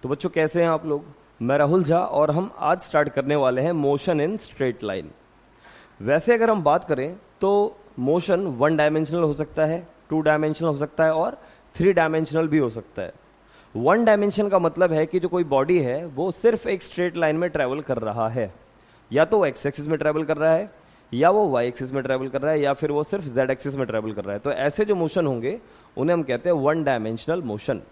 तो बच्चों कैसे हैं आप लोग? मैं राहुल झा और हम आज स्टार्ट करने वाले हैं मोशन इन स्ट्रेट लाइन। वैसे अगर हम बात करें तो मोशन वन डायमेंशनल हो सकता है, टू डायमेंशनल हो सकता है और थ्री डायमेंशनल भी हो सकता है। वन डायमेंशन का मतलब है कि जो कोई बॉडी है वो सिर्फ एक स्ट्रेट लाइन में ट्रैवल कर रहा है, या तो वो एक्स एक्सिस में ट्रैवल कर रहा है, या वो वाई एक्सिस में ट्रैवल कर रहा है, या फिर वो सिर्फ जेड एक्सिस में ट्रैवल कर रहा है। तो ऐसे जो मोशन होंगे उन्हें हम कहते हैं one dimensional motion.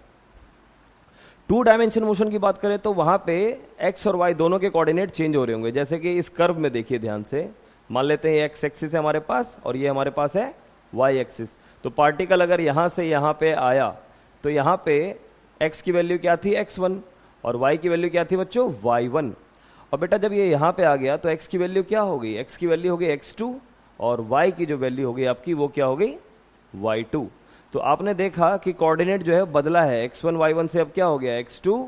Two dimension motion की बात करें तो वहां पे एक्स और वाई दोनों के कोऑर्डिनेट चेंज हो रहे होंगे। जैसे कि इस कर्व में देखिए ध्यान से, मान लेते हैं एक्स एक्सिस है हमारे पास और ये हमारे पास है वाई एक्सिस। तो पार्टिकल अगर यहां से यहां पे आया तो यहां पे एक्स की वैल्यू क्या थी, x1, और y की वैल्यू क्या थी बच्चों, y1। और बेटा जब ये यहां पे आ गया तो x की वैल्यू क्या हो गई, x की वैल्यू हो गई x2, और y की जो वैल्यू हो गई आपकी वो क्या हो गई, y2। तो आपने देखा कि कोऑर्डिनेट जो है बदला है, x1 y1 से अब क्या हो गया, x2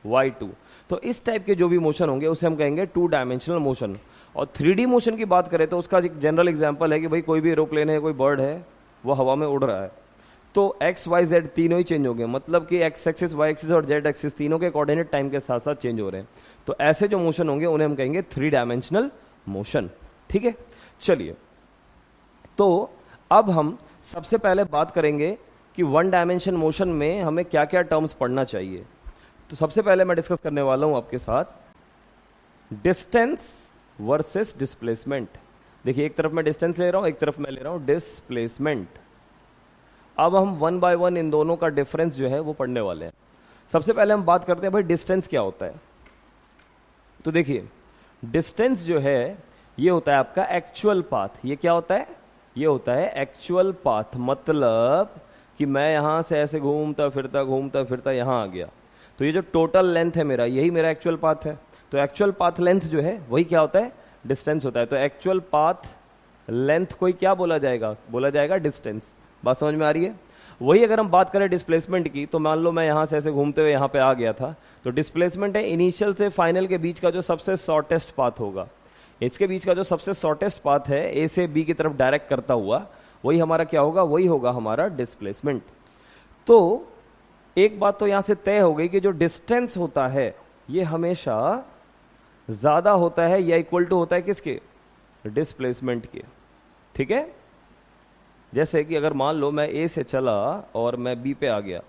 y2। तो इस टाइप के जो भी मोशन होंगे उसे हम कहेंगे टू डायमेंशनल मोशन। और 3D मोशन की बात करें तो उसका एक जनरल एग्जांपल है कि भाई कोई भी एरोप्लेन है, कोई बर्ड है, वो हवा में उड़ रहा है, तो एक्स वाई जेड तीनों ही चेंज हो गए। मतलब कि एक्स एक्सिस, वाई एक्सिस और जेड एक्सिस तीनों के कोऑर्डिनेट टाइम के साथ साथ चेंज हो रहे हैं। तो ऐसे जो मोशन होंगे उन्हें हम कहेंगे थ्री डायमेंशनल मोशन। ठीक है, चलिए तो अब हम सबसे पहले बात करेंगे कि वन डायमेंशन मोशन में हमें क्या क्या टर्म्स पढ़ना चाहिए। तो सबसे पहले मैं डिस्कस करने वाला हूं आपके साथ डिस्टेंस वर्सेस डिस्प्लेसमेंट। देखिए एक तरफ मैं डिस्टेंस ले रहा हूं, एक तरफ मैं ले रहा हूं डिस्प्लेसमेंट। अब हम वन बाय वन इन दोनों का डिफरेंस जो है वो पढ़ने वाले हैं। सबसे पहले हम बात करते हैं भाई डिस्टेंस क्या होता है। तो देखिए डिस्टेंस जो है ये होता है आपका एक्चुअल पाथ। ये क्या होता है, ये होता है एक्चुअल पाथ। मतलब कि मैं यहां से ऐसे घूमता फिरता यहां आ गया, तो ये जो टोटल लेंथ है मेरा, यही मेरा एक्चुअल पाथ है। तो एक्चुअल पाथ लेंथ जो है वही क्या होता है, डिस्टेंस होता है। तो एक्चुअल पाथ लेंथ को ही क्या बोला जाएगा, बोला जाएगा डिस्टेंस। बात समझ में आ रही है? वही अगर हम बात करें डिस्प्लेसमेंट की, तो मान लो मैं यहां से ऐसे घूमते हुए यहां पे आ गया था, तो डिस्प्लेसमेंट है इनिशियल से फाइनल के बीच का जो सबसे शॉर्टेस्ट पाथ होगा। इसके बीच का जो सबसे शॉर्टेस्ट पाथ है ए से बी की तरफ डायरेक्ट करता हुआ, वही हमारा क्या होगा, वही होगा हमारा डिस्प्लेसमेंट। तो एक बात तो यहां से तय हो गई कि जो डिस्टेंस होता है ये हमेशा ज्यादा होता है या इक्वल टू होता है किसके, डिस्प्लेसमेंट के। ठीक है, जैसे कि अगर मान लो मैं ए से चला और मैं बी पे आ गया,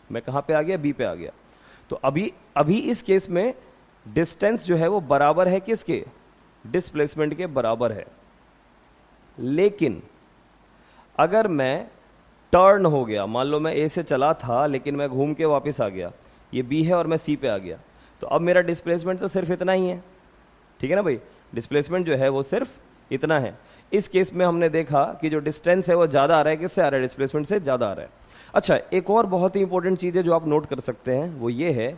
मैं कहां पे आ गया, बी पे आ गया, तो अभी इस केस में डिस्टेंस जो है वो बराबर है किसके, डिस्प्लेसमेंट के बराबर है। लेकिन अगर मैं टर्न हो गया, मान लो मैं ए से चला था लेकिन मैं घूम के वापस आ गया, ये बी है और मैं सी पे आ गया, तो अब मेरा डिस्प्लेसमेंट तो सिर्फ इतना ही है। ठीक है ना भाई, डिस्प्लेसमेंट जो है वो सिर्फ इतना है। इस केस में हमने देखा कि जो डिस्टेंस है वो ज्यादा आ रहा है, किससे आ रहा है, डिस्प्लेसमेंट से ज्यादा आ रहा है। अच्छा, एक और बहुत ही इंपॉर्टेंट चीज है जो आप नोट कर सकते हैं, वो ये है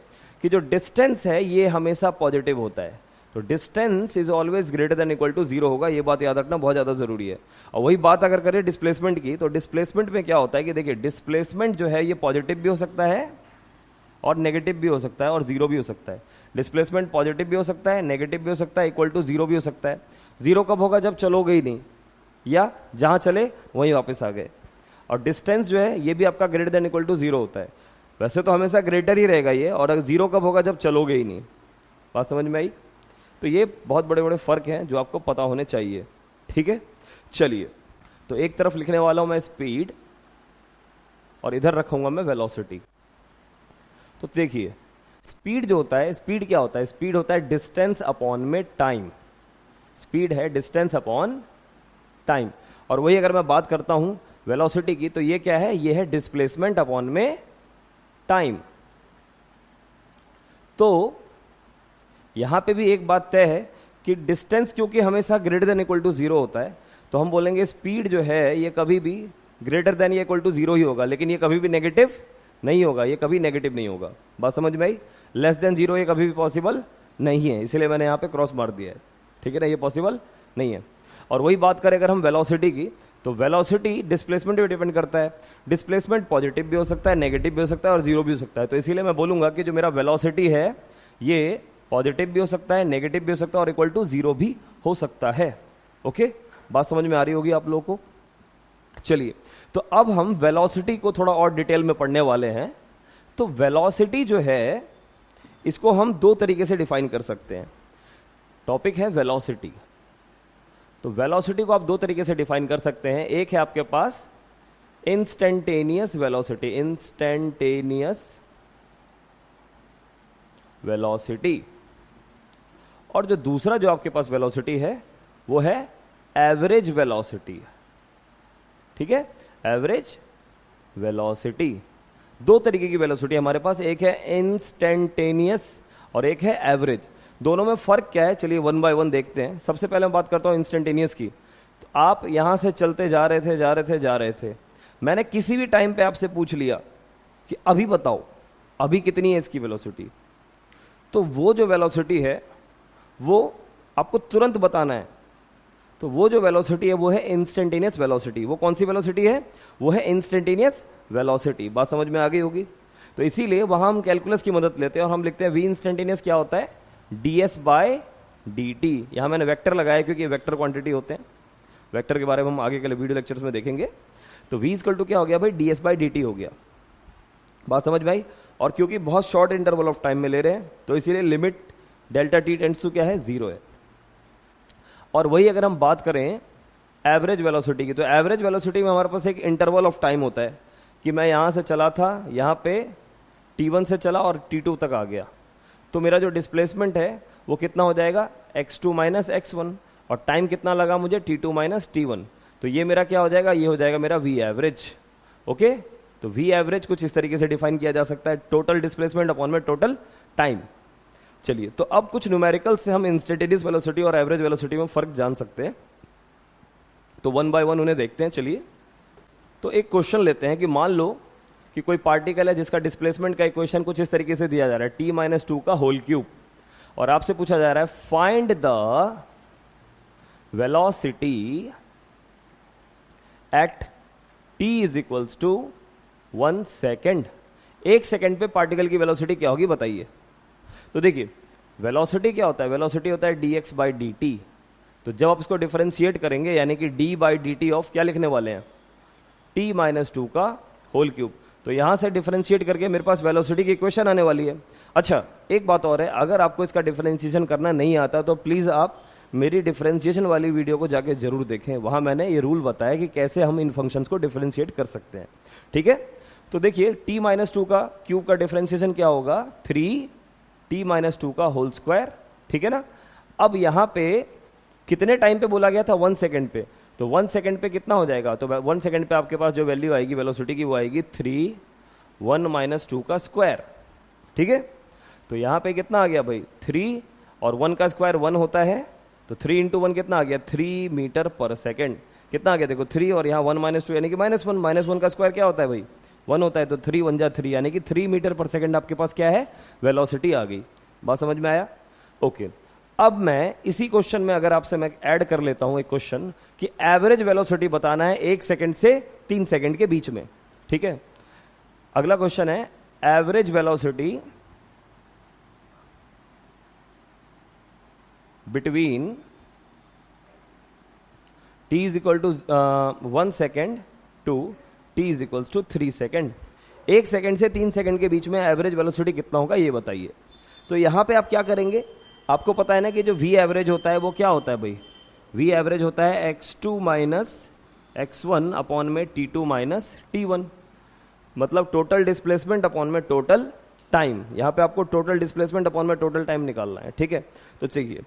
कि जो डिस्टेंस है ये हमेशा पॉजिटिव होता है। तो distance is always greater than equal to zero होगा, ये बात याद रखना बहुत ज्यादा जरूरी है। और वही बात अगर करें डिस्प्लेसमेंट की, तो डिस्प्लेसमेंट में क्या होता है कि देखिए डिस्प्लेसमेंट जो है ये पॉजिटिव भी हो सकता है और नेगेटिव भी हो सकता है और जीरो भी हो सकता है। डिस्प्लेसमेंट पॉजिटिव भी हो सकता है, नेगेटिव भी हो सकता है, इक्वल टू जीरो भी हो सकता है। जीरो कब होगा, जब चलोगे ही नहीं, या जहां चले वहीं वापस आ गए। और डिस्टेंस जो है ये भी आपका greater than equal to zero होता है। वैसे तो हमेशा ग्रेटर ही रहेगा ये, और जीरो कब होगा, जब चलोगे ही नहीं। बात समझ में आई? तो ये बहुत बड़े बड़े फर्क हैं जो आपको पता होने चाहिए। ठीक है, चलिए तो एक तरफ लिखने वाला हूं मैं स्पीड और इधर रखूंगा मैं वेलोसिटी। तो देखिए स्पीड जो होता है, स्पीड क्या होता है, स्पीड होता है डिस्टेंस अपॉन में टाइम। स्पीड है डिस्टेंस अपॉन टाइम। और वही अगर मैं बात करता हूं वेलोसिटी की, तो ये क्या है, ये है डिस्प्लेसमेंट अपॉन में टाइम। तो यहां पे भी एक बात तय है कि डिस्टेंस क्योंकि हमेशा greater than equal to zero होता है, तो हम बोलेंगे स्पीड जो है ये कभी भी greater than equal to zero ही होगा, लेकिन ये कभी भी नेगेटिव नहीं होगा, ये कभी नेगेटिव नहीं होगा। बात समझ में आई? लेस देन जीरो ये कभी भी पॉसिबल नहीं है, इसलिए मैंने यहां पे क्रॉस मार दिया है। ठीक है ना, ये पॉसिबल नहीं है। और वही बात करें अगर हम वेलोसिटी की, तो वेलोसिटी डिस्प्लेसमेंट पे डिपेंड करता है। डिस्प्लेसमेंट पॉजिटिव भी हो सकता है, नेगेटिव भी हो सकता है और जीरो भी हो सकता है। तो इसीलिए मैं बोलूंगा कि जो मेरा वेलोसिटी है ये पॉजिटिव भी हो सकता है, नेगेटिव भी हो सकता है और इक्वल टू जीरो भी हो सकता है। ओके, बात समझ में आ रही होगी आप लोगों को? चलिए तो अब हम वेलोसिटी को थोड़ा और डिटेल में पढ़ने वाले हैं। तो वेलोसिटी जो है इसको हम दो तरीके से डिफाइन कर सकते हैं। टॉपिक है वेलोसिटी, तो वेलोसिटी को आप दो तरीके से डिफाइन कर सकते हैं। एक है आपके पास इंस्टेंटेनियस वेलोसिटी, इंस्टेंटेनियस वेलोसिटी, और जो दूसरा जो आपके पास वेलोसिटी है वो है एवरेज वेलोसिटी। ठीक है, एवरेज वेलोसिटी। दो तरीके की वेलोसिटी हमारे पास, एक है इंस्टेंटेनियस और एक है एवरेज। दोनों में फर्क क्या है, चलिए वन बाय वन देखते हैं। सबसे पहले मैं बात करता हूं इंस्टेंटेनियस की। तो आप यहां से चलते जा रहे थे, मैंने किसी भी टाइम पे आपसे पूछ लिया कि अभी बताओ अभी कितनी है इसकी वेलोसिटी, तो वो जो वेलोसिटी है वो आपको तुरंत बताना है। तो वो जो वेलोसिटी है वो है इंस्टेंटेनियस वेलोसिटी। वो कौन सी वेलोसिटी है, वो है इंस्टेंटेनियस वेलोसिटी। बात समझ में आ गई होगी। तो इसीलिए वहां हम कैलकुलस की मदद लेते हैं और हम लिखते हैं वी इंस्टेंटेनियस क्या होता है, ds बाय dt। यहां मैंने वेक्टर लगाया क्योंकि वेक्टर क्वांटिटी होते हैं। वेक्टर के बारे में हम आगे के वीडियो लेक्चर्स में देखेंगे। तो v इक्वल टू क्या हो गया भाई, ds बाय dt हो गया। बात समझ में आई। और क्योंकि बहुत शॉर्ट इंटरवल ऑफ टाइम में ले रहे हैं तो इसीलिए limit delta T tends to क्या है, 0 है। और वही अगर हम बात करें एवरेज वेलोसिटी की, तो एवरेज वेलोसिटी में हमारे पास एक इंटरवल ऑफ टाइम होता है कि मैं यहां से चला था, यहां पे t1 से चला और t2 तक आ गया, तो मेरा जो डिस्प्लेसमेंट है वो कितना हो जाएगा, x2 माइनस x1, और टाइम कितना लगा मुझे, t2 माइनस t1। तो ये मेरा क्या हो जाएगा, ये हो जाएगा मेरा v एवरेज। ओके, तो v एवरेज कुछ इस तरीके से डिफाइन किया जा सकता है, टोटल डिस्प्लेसमेंट अपॉन में टोटल टाइम। चलिए, तो अब कुछ न्यूमेरिकल से हम इंस्टेंटेनियस वेलोसिटी और एवरेज वेलोसिटी में फर्क जान सकते हैं। तो वन बाय वन उन्हें देखते हैं। चलिए, तो एक क्वेश्चन लेते हैं कि मान लो कि कोई पार्टिकल है जिसका डिस्प्लेसमेंट का इक्वेशन कुछ इस तरीके से दिया जा रहा है, t माइनस 2 का होल क्यूब, और आपसे पूछा जा रहा है find the velocity at t is equals to 1 second. 1 second पे पार्टिकल की वेलोसिटी क्या होगी बताइए। तो देखिए, वेलोसिटी क्या होता है, वेलोसिटी होता है dx बाई dt। तो जब आप इसको डिफरेंशिएट करेंगे यानी कि d बाई dt ऑफ क्या लिखने वाले हैं, t माइनस 2 का होल क्यूब, तो यहां से डिफरेंशिएट करके मेरे पास वेलोसिटी की इक्वेशन आने वाली है। अच्छा, एक बात और है, अगर आपको इसका डिफरेंशिएशन करना नहीं आता तो प्लीज आप मेरी डिफरेंशिएशन वाली वीडियो को जाके जरूर देखें। वहां मैंने ये रूल बताया कि कैसे हम इन फंक्शंस को डिफरेंशिएट कर सकते हैं। ठीक है, तो देखिए t माइनस 2 का क्यूब का डिफरेंशिएशन क्या होगा, 3t माइनस 2 का होल स्क्वायर। ठीक है ना। अब यहां पे कितने टाइम पे बोला गया था, 1 सेकेंड पे, तो 1 सेकेंड पे कितना हो जाएगा, तो 1 सेकेंड पे आपके पास जो वैल्यू आएगी वेलोसिटी की वो आएगी 3 1 माइनस 2 का स्क्वायर। ठीक है, तो यहां पे कितना आ गया भाई, 3 और 1 का स्क्वायर 1 होता है, तो 3 इंटू 1 कितना आ गया, 3 मीटर पर सेकेंड। कितना आ गया देखो, 3 और यहाँ 1 माइनस 2 यानी कि माइनस 1, माइनस 1 का स्क्वायर क्या होता है भाई, 1 होता है, तो 3 1 जा 3 यानी कि 3 मीटर पर सेकेंड आपके पास क्या है, वेलोसिटी आ गई। बात समझ में आया। ओके, अब मैं इसी क्वेश्चन में अगर आपसे मैं ऐड कर लेता हूं एक क्वेश्चन कि एवरेज वेलोसिटी बताना है 1 सेकंड से 3 सेकंड के बीच में। ठीक है, अगला क्वेश्चन है average velocity between t is equal to 1 second to t is equal to 3 second. 1 second से 3 सेकेंड के बीच में एवरेज वेलोसिटी कितना होगा ये बताइए। तो यहां पे आप क्या करेंगे, आपको पता है ना कि जो v एवरेज होता है वो क्या होता है भाई, v एवरेज होता है x2 माइनस x1 अपॉन में t2 माइनस t1, मतलब टोटल डिस्प्लेसमेंट अपॉन में टोटल टाइम। यहां पे आपको टोटल डिस्प्लेसमेंट अपॉन में टोटल टाइम निकालना है। ठीक है, तो चलिए,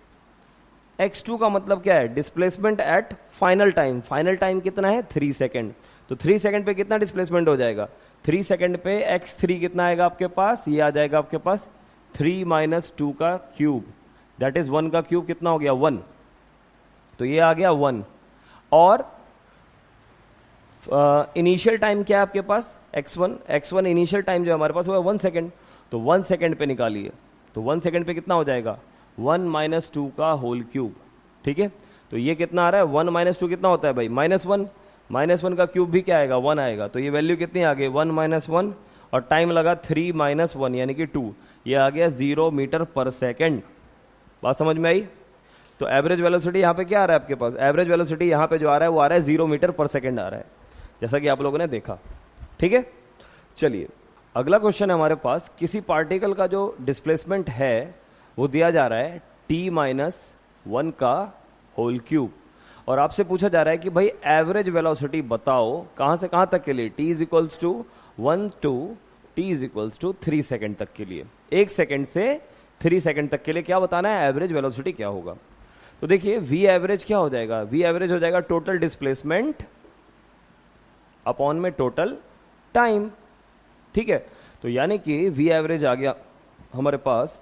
x2 का मतलब क्या है, displacement eight final time. Final time कितना है, 3 सेकेंड, तो 3 सेकेंड पे कितना डिस्प्लेसमेंट हो जाएगा, 3 सेकेंड पे x3 कितना आएगा आपके पास, ये आ जाएगा आपके पास 3 माइनस 2 का क्यूब, दैट इज 1 का क्यूब कितना हो गया 1, तो ये आ गया 1। और इनिशियल टाइम क्या है आपके पास, x1 इनिशियल टाइम जो हमारे पास वो है 1 सेकेंड, तो 1 सेकेंड पे निकालिए, तो 1 सेकेंड पे कितना हो जाएगा 1 माइनस 2 का होल क्यूब। ठीक है, तो ये कितना आ रहा है, 1 माइनस 2 कितना होता है भाई, -1, -1 का क्यूब भी क्या आएगा, 1 आएगा, तो ये वैल्यू कितनी आ गई 1 माइनस 1, और टाइम लगा 3 माइनस 1 यानी कि 2, ये आ गया 0 मीटर पर सेकेंड। बात समझ में आई। तो एवरेज वेलोसिटी यहाँ पे क्या आ रहा है आपके पास, एवरेज वेलोसिटी यहाँ पे जो आ रहा है वो आ रहा है 0 मीटर पर सेकेंड आ रहा है, जैसा कि आप लोगों ने देखा। ठीक है, चलिए अगला क्वेश्चन है हमारे पास, किसी पार्टिकल का जो डिस्प्लेसमेंट है वो दिया जा रहा है t-1 का होल क्यूब, और आपसे पूछा जा रहा है कि भाई एवरेज वेलोसिटी बताओ कहां से कहां तक के लिए, t is equals to 1 to t is equals to 3 second तक के लिए, 1 सेकेंड से 3 सेकेंड तक के लिए क्या बताना है, एवरेज वेलोसिटी क्या होगा। तो देखिए v एवरेज क्या हो जाएगा, v एवरेज हो जाएगा टोटल डिस्प्लेसमेंट अपॉन में टोटल टाइम, ठीक है। तो यानी कि v एवरेज आ गया हमारे पास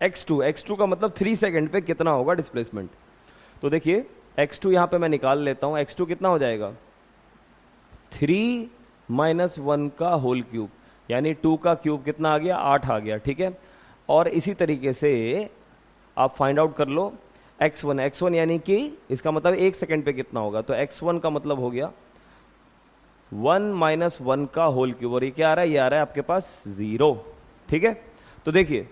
x2 का मतलब 3 सेकेंड पे कितना होगा डिस्प्लेसमेंट। तो देखिए x2 यहां पे मैं निकाल लेता हूं, x2 कितना हो जाएगा 3 माइनस 1 का होल क्यूब, यानी 2 का क्यूब कितना आ गया 8 आ गया, ठीक है। और इसी तरीके से आप फाइंड आउट कर लो x1 यानी कि इसका मतलब 1 सेकेंड पे कितना होगा, तो x1 का मतलब हो गया 1 माइनस 1 का होल क्यूब, और ये क्या आ रहा है, ये आ रहा है आपके पास 0, ठीक है। तो देखिए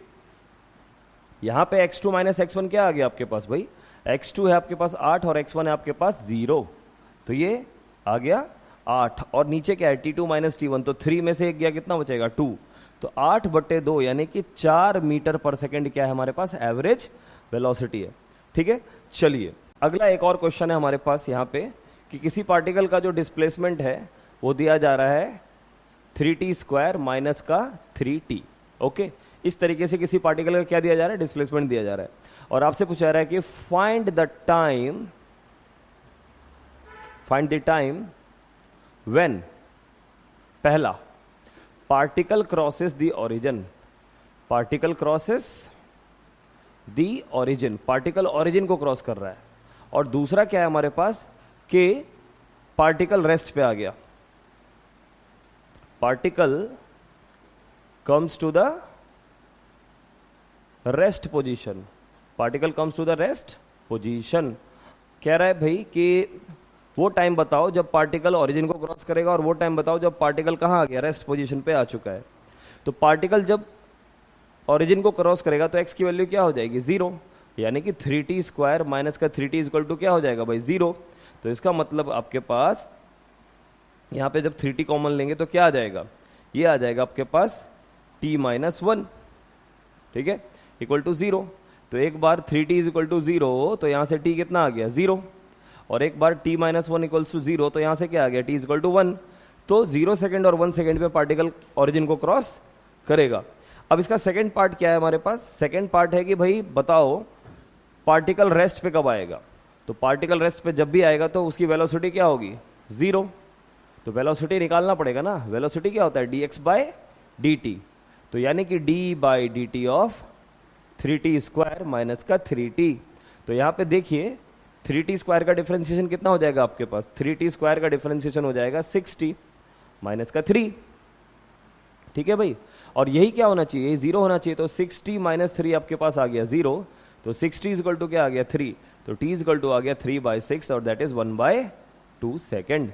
यहां पे x2 माइनस x1 क्या आ गया आपके पास, भाई x2 है आपके पास 8 और x1 है आपके पास 0, तो ये आ गया 8, और नीचे क्या है t2 माइनस t1, तो 3 में से एक गया कितना बचेगा 2, तो 8/2 यानी कि 4 मीटर पर सेकेंड क्या है हमारे पास एवरेज वेलोसिटी है, ठीक है। चलिए अगला एक और क्वेश्चन है हमारे पास यहाँ पे कि किसी पार्टिकल का जो डिस्प्लेसमेंट है वो दिया जा रहा है 3t² माइनस का 3t, ओके। इस तरीके से किसी पार्टिकल का क्या दिया जा रहा है, डिस्प्लेसमेंट दिया जा रहा है, और आपसे पूछा जा रहा है कि फाइंड द टाइम व्हेन पहला particle crosses the origin, particle origin को क्रॉस कर रहा है, और दूसरा क्या है हमारे पास कि पार्टिकल रेस्ट पे आ गया, particle comes to the rest position, particle comes to the rest position. कह रहा है भाई कि वो टाइम बताओ जब पार्टिकल ओरिजिन को क्रॉस करेगा, और वो टाइम बताओ जब पार्टिकल कहां आ गया, रेस्ट पोजीशन पे आ चुका है। तो पार्टिकल जब ओरिजिन को क्रॉस करेगा तो x की वैल्यू क्या हो जाएगी 0, यानी कि 3t² माइनस का 3t इक्वल टू क्या हो जाएगा भाई 0। तो इसका मतलब आपके पास यहां पे जब 3t कॉमन लेंगे तो क्या आ जाएगा, ये आ जाएगा आपके पास t माइनस 1, ठीक है, इक्वल टू 0। तो एक बार 3t इज इक्वल टू 0, तो यहां से t कितना आ गया 0, और एक बार t माइनस 1 इक्वल्स टू 0, तो यहां से क्या आ गया t इज इक्वल टू 1। तो 0 सेकेंड और 1 सेकेंड पे पार्टिकल ओरिजिन को क्रॉस करेगा। अब इसका सेकेंड पार्ट क्या है हमारे पास, सेकेंड पार्ट है कि भाई बताओ पार्टिकल रेस्ट पे कब आएगा। तो पार्टिकल रेस्ट पे जब भी आएगा तो उसकी वेलोसिटी क्या होगी 0, तो वेलोसिटी निकालना पड़ेगा ना, वेलोसिटी क्या होता है dx/dt, तो यानी कि d/dt ऑफ 3t² माइनस का 3t। तो यहां पे देखिए 3t² का डिफरेंशिएशन कितना हो जाएगा आपके पास, 3t² का डिफरेंशिएशन हो जाएगा 6t माइनस का 3, ठीक है भाई। और यही क्या होना चाहिए, 0 होना चाहिए, तो 6t माइनस 3 आपके पास आ गया 0, तो 6t इक्वल टू क्या आ गया 3, तो t इक्वल टू आ गया 3/6, और that is 1/2 second.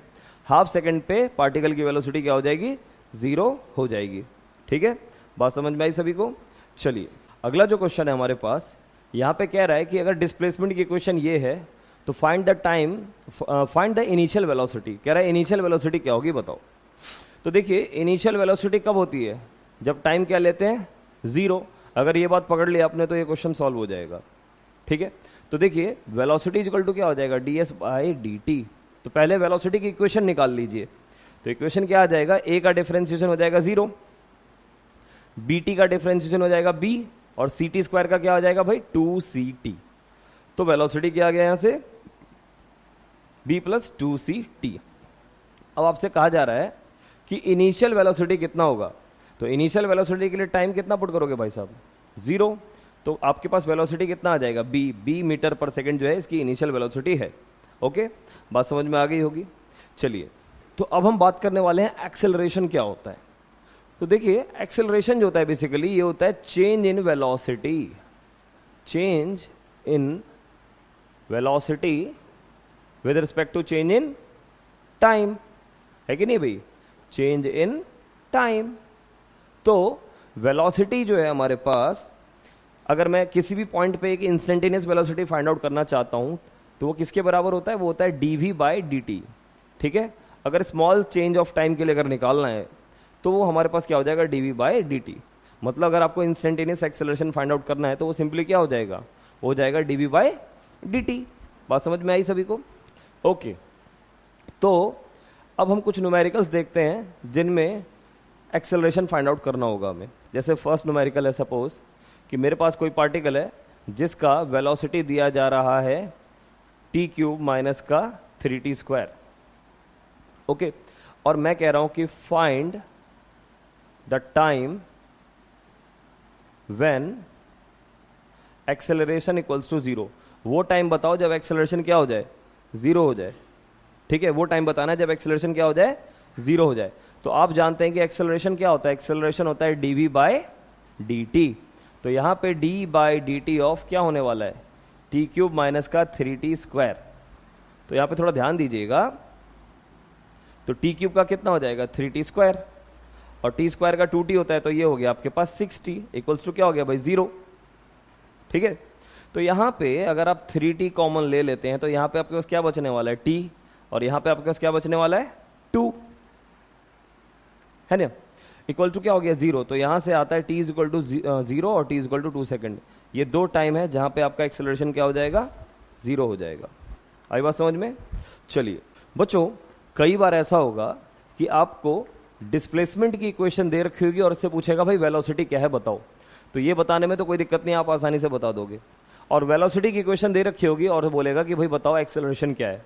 Half second पे पार्टिकल की वेलोसिटी क्या हो जाएगी 0 हो जाएगी, ठीक है। बात समझ में आई सभी को। चलिए अगला जो क्वेश्चन है हमारे पास यहाँ पे कह रहा है कि अगर डिस्प्लेसमेंट की इक्वेशन ये है तो फाइंड द इनिशियल वेलोसिटी, कह रहा है इनिशियल वेलोसिटी क्या होगी बताओ। तो देखिए इनिशियल वेलोसिटी कब होती है, जब टाइम क्या लेते हैं 0। अगर ये बात पकड़ लिया आपने तो ये क्वेश्चन सॉल्व हो जाएगा, ठीक है। तो देखिए वेलोसिटी इक्वल टू क्या हो जाएगा ds/dt। तो पहले वेलोसिटी की इक्वेशन निकाल लीजिए, तो इक्वेशन क्या आ जाएगा, a का डिफरेंशिएशन हो जाएगा 0, bt का डिफरेंशिएशन हो जाएगा b, और ct² का क्या हो जाएगा भाई 2ct। तो वेलोसिटी क्या आ गया यहां से b + 2ct। अब आपसे कहा जा रहा है कि इनिशियल वेलोसिटी कितना होगा, तो इनिशियल वेलोसिटी के लिए टाइम कितना पुट करोगे भाई साहब 0, तो आपके पास वेलोसिटी कितना आ जाएगा b मीटर पर सेकंड जो है इसकी इनिशियल वेलोसिटी है, ओके। बात समझ में आ गई होगी। चलिए तो अब हम बात करने वाले हैं एक्सेलरेशन क्या होता है। तो देखिए एक्सेलरेशन जो होता है बेसिकली ये होता है change in velocity with respect to change in time, है कि नहीं भाई, चेंज इन टाइम। तो वेलोसिटी जो है हमारे पास, अगर मैं किसी भी पॉइंट पे एक इंस्टेंटेनियस वेलोसिटी फाइंड आउट करना चाहता हूं तो वो किसके बराबर होता है, वो होता है dv/dt, ठीक है। अगर स्मॉल चेंज ऑफ टाइम के लिए अगर निकालना है तो वो हमारे पास क्या हो जाएगा, dv/dt। मतलब अगर आपको इंस्टेंटेनियस एक्सेलरेशन फाइंड आउट करना है तो वो सिंपली क्या हो जाएगा, हो जाएगा dv/dt। बात समझ में आई सभी को? ओके, तो अब हम कुछ न्यूमेरिकल्स देखते हैं जिनमें एक्सेलरेशन फाइंड आउट करना होगा हमें। जैसे फर्स्ट न्यूमेरिकल है, सपोज कि मेरे पास कोई पार्टिकल है जिसका वेलोसिटी दिया जा रहा है t³ माइनस का 3t²। ओके, और मैं कह रहा हूं कि find the time when acceleration equals to 0। वो टाइम बताओ जब एक्सेलरेशन क्या हो जाए, 0 हो जाए। ठीक है, वो टाइम बताना है जब एक्सेलरेशन क्या हो जाए, 0 हो जाए। तो आप जानते हैं कि एक्सेलरेशन क्या होता है, एक्सेलरेशन होता है dv/dt। तो यहां पे d/dt ऑफ क्या होने वाला है, t³ माइनस का 3t²। तो यहां पे थोड़ा ध्यान दीजिएगा, तो t³ का कितना हो जाएगा, 3t², और t² का 2t होता है, तो ये हो गया आपके पास 6t इक्वल्स टू क्या हो गया भाई, 0। ठीक है, तो यहां पे अगर आप 3t कॉमन ले लेते हैं तो यहां पे आपके पास क्या बचने वाला है, t, और यहां पे आपके पास क्या बचने वाला है, 2, है ना, इक्वल टू क्या हो गया, 0। तो यहां से आता है t इज इक्वल टू 0 और t is equal to 2 second. ये दो टाइम है जहां पे आपका एक्सेलरेशन क्या हो जाएगा, 0 हो जाएगा। आई बात समझ में? चलिए बच्चों, कई बार ऐसा होगा कि आपको डिस्प्लेसमेंट की इक्वेशन दे रखी होगी और उससे पूछेगा भाई वेलोसिटी क्या है बताओ। तो ये बताने में तो कोई दिक्कत नहीं, आप आसानी से बता दोगे। और वेलोसिटी की इक्वेशन दे रखी होगी और बोलेगा कि भाई बताओ एक्सेलरेशन क्या है।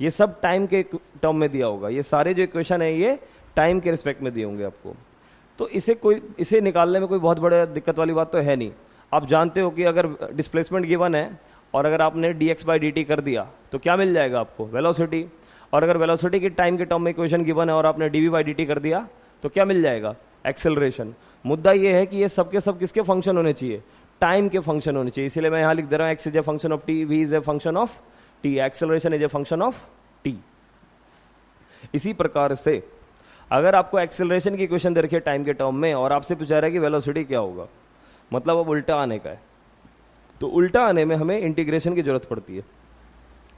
ये सब टाइम के टर्म में दिया होगा, ये सारे जो इक्वेशन है ये टाइम के रिस्पेक्ट में दिए होंगे आपको। तो इसे निकालने में कोई बहुत बड़ा दिक्कत वाली बात तो है नहीं। आप जानते हो कि अगर डिस्प्लेसमेंट गिवन है और अगर आपने dx/dt कर दिया तो क्या मिल जाएगा आपको, वेलोसिटी। और अगर वेलोसिटी की टाइम के टर्म में इक्वेशन गिवन है और आपने dv/dt कर दिया तो क्या मिल जाएगा, एक्सेलरेशन। मुद्दा ये है कि ये सब के सब किसके फंक्शन होने चाहिए, टाइम के फंक्शन होने चाहिए। इसलिए मैं यहां लिख दे रहा हूं x is a function of t, v is a function of t, acceleration is a function of t। इसी प्रकार से अगर आपको एक्सेलरेशन की इक्वेशन दे रखी है टाइम के टर्म में और आपसे पूछा रहा है कि वेलोसिटी क्या होगा, मतलब अब उल्टा आने का है। तो उल्टा आने में हमें इंटीग्रेशन की जरूरत पड़ती है।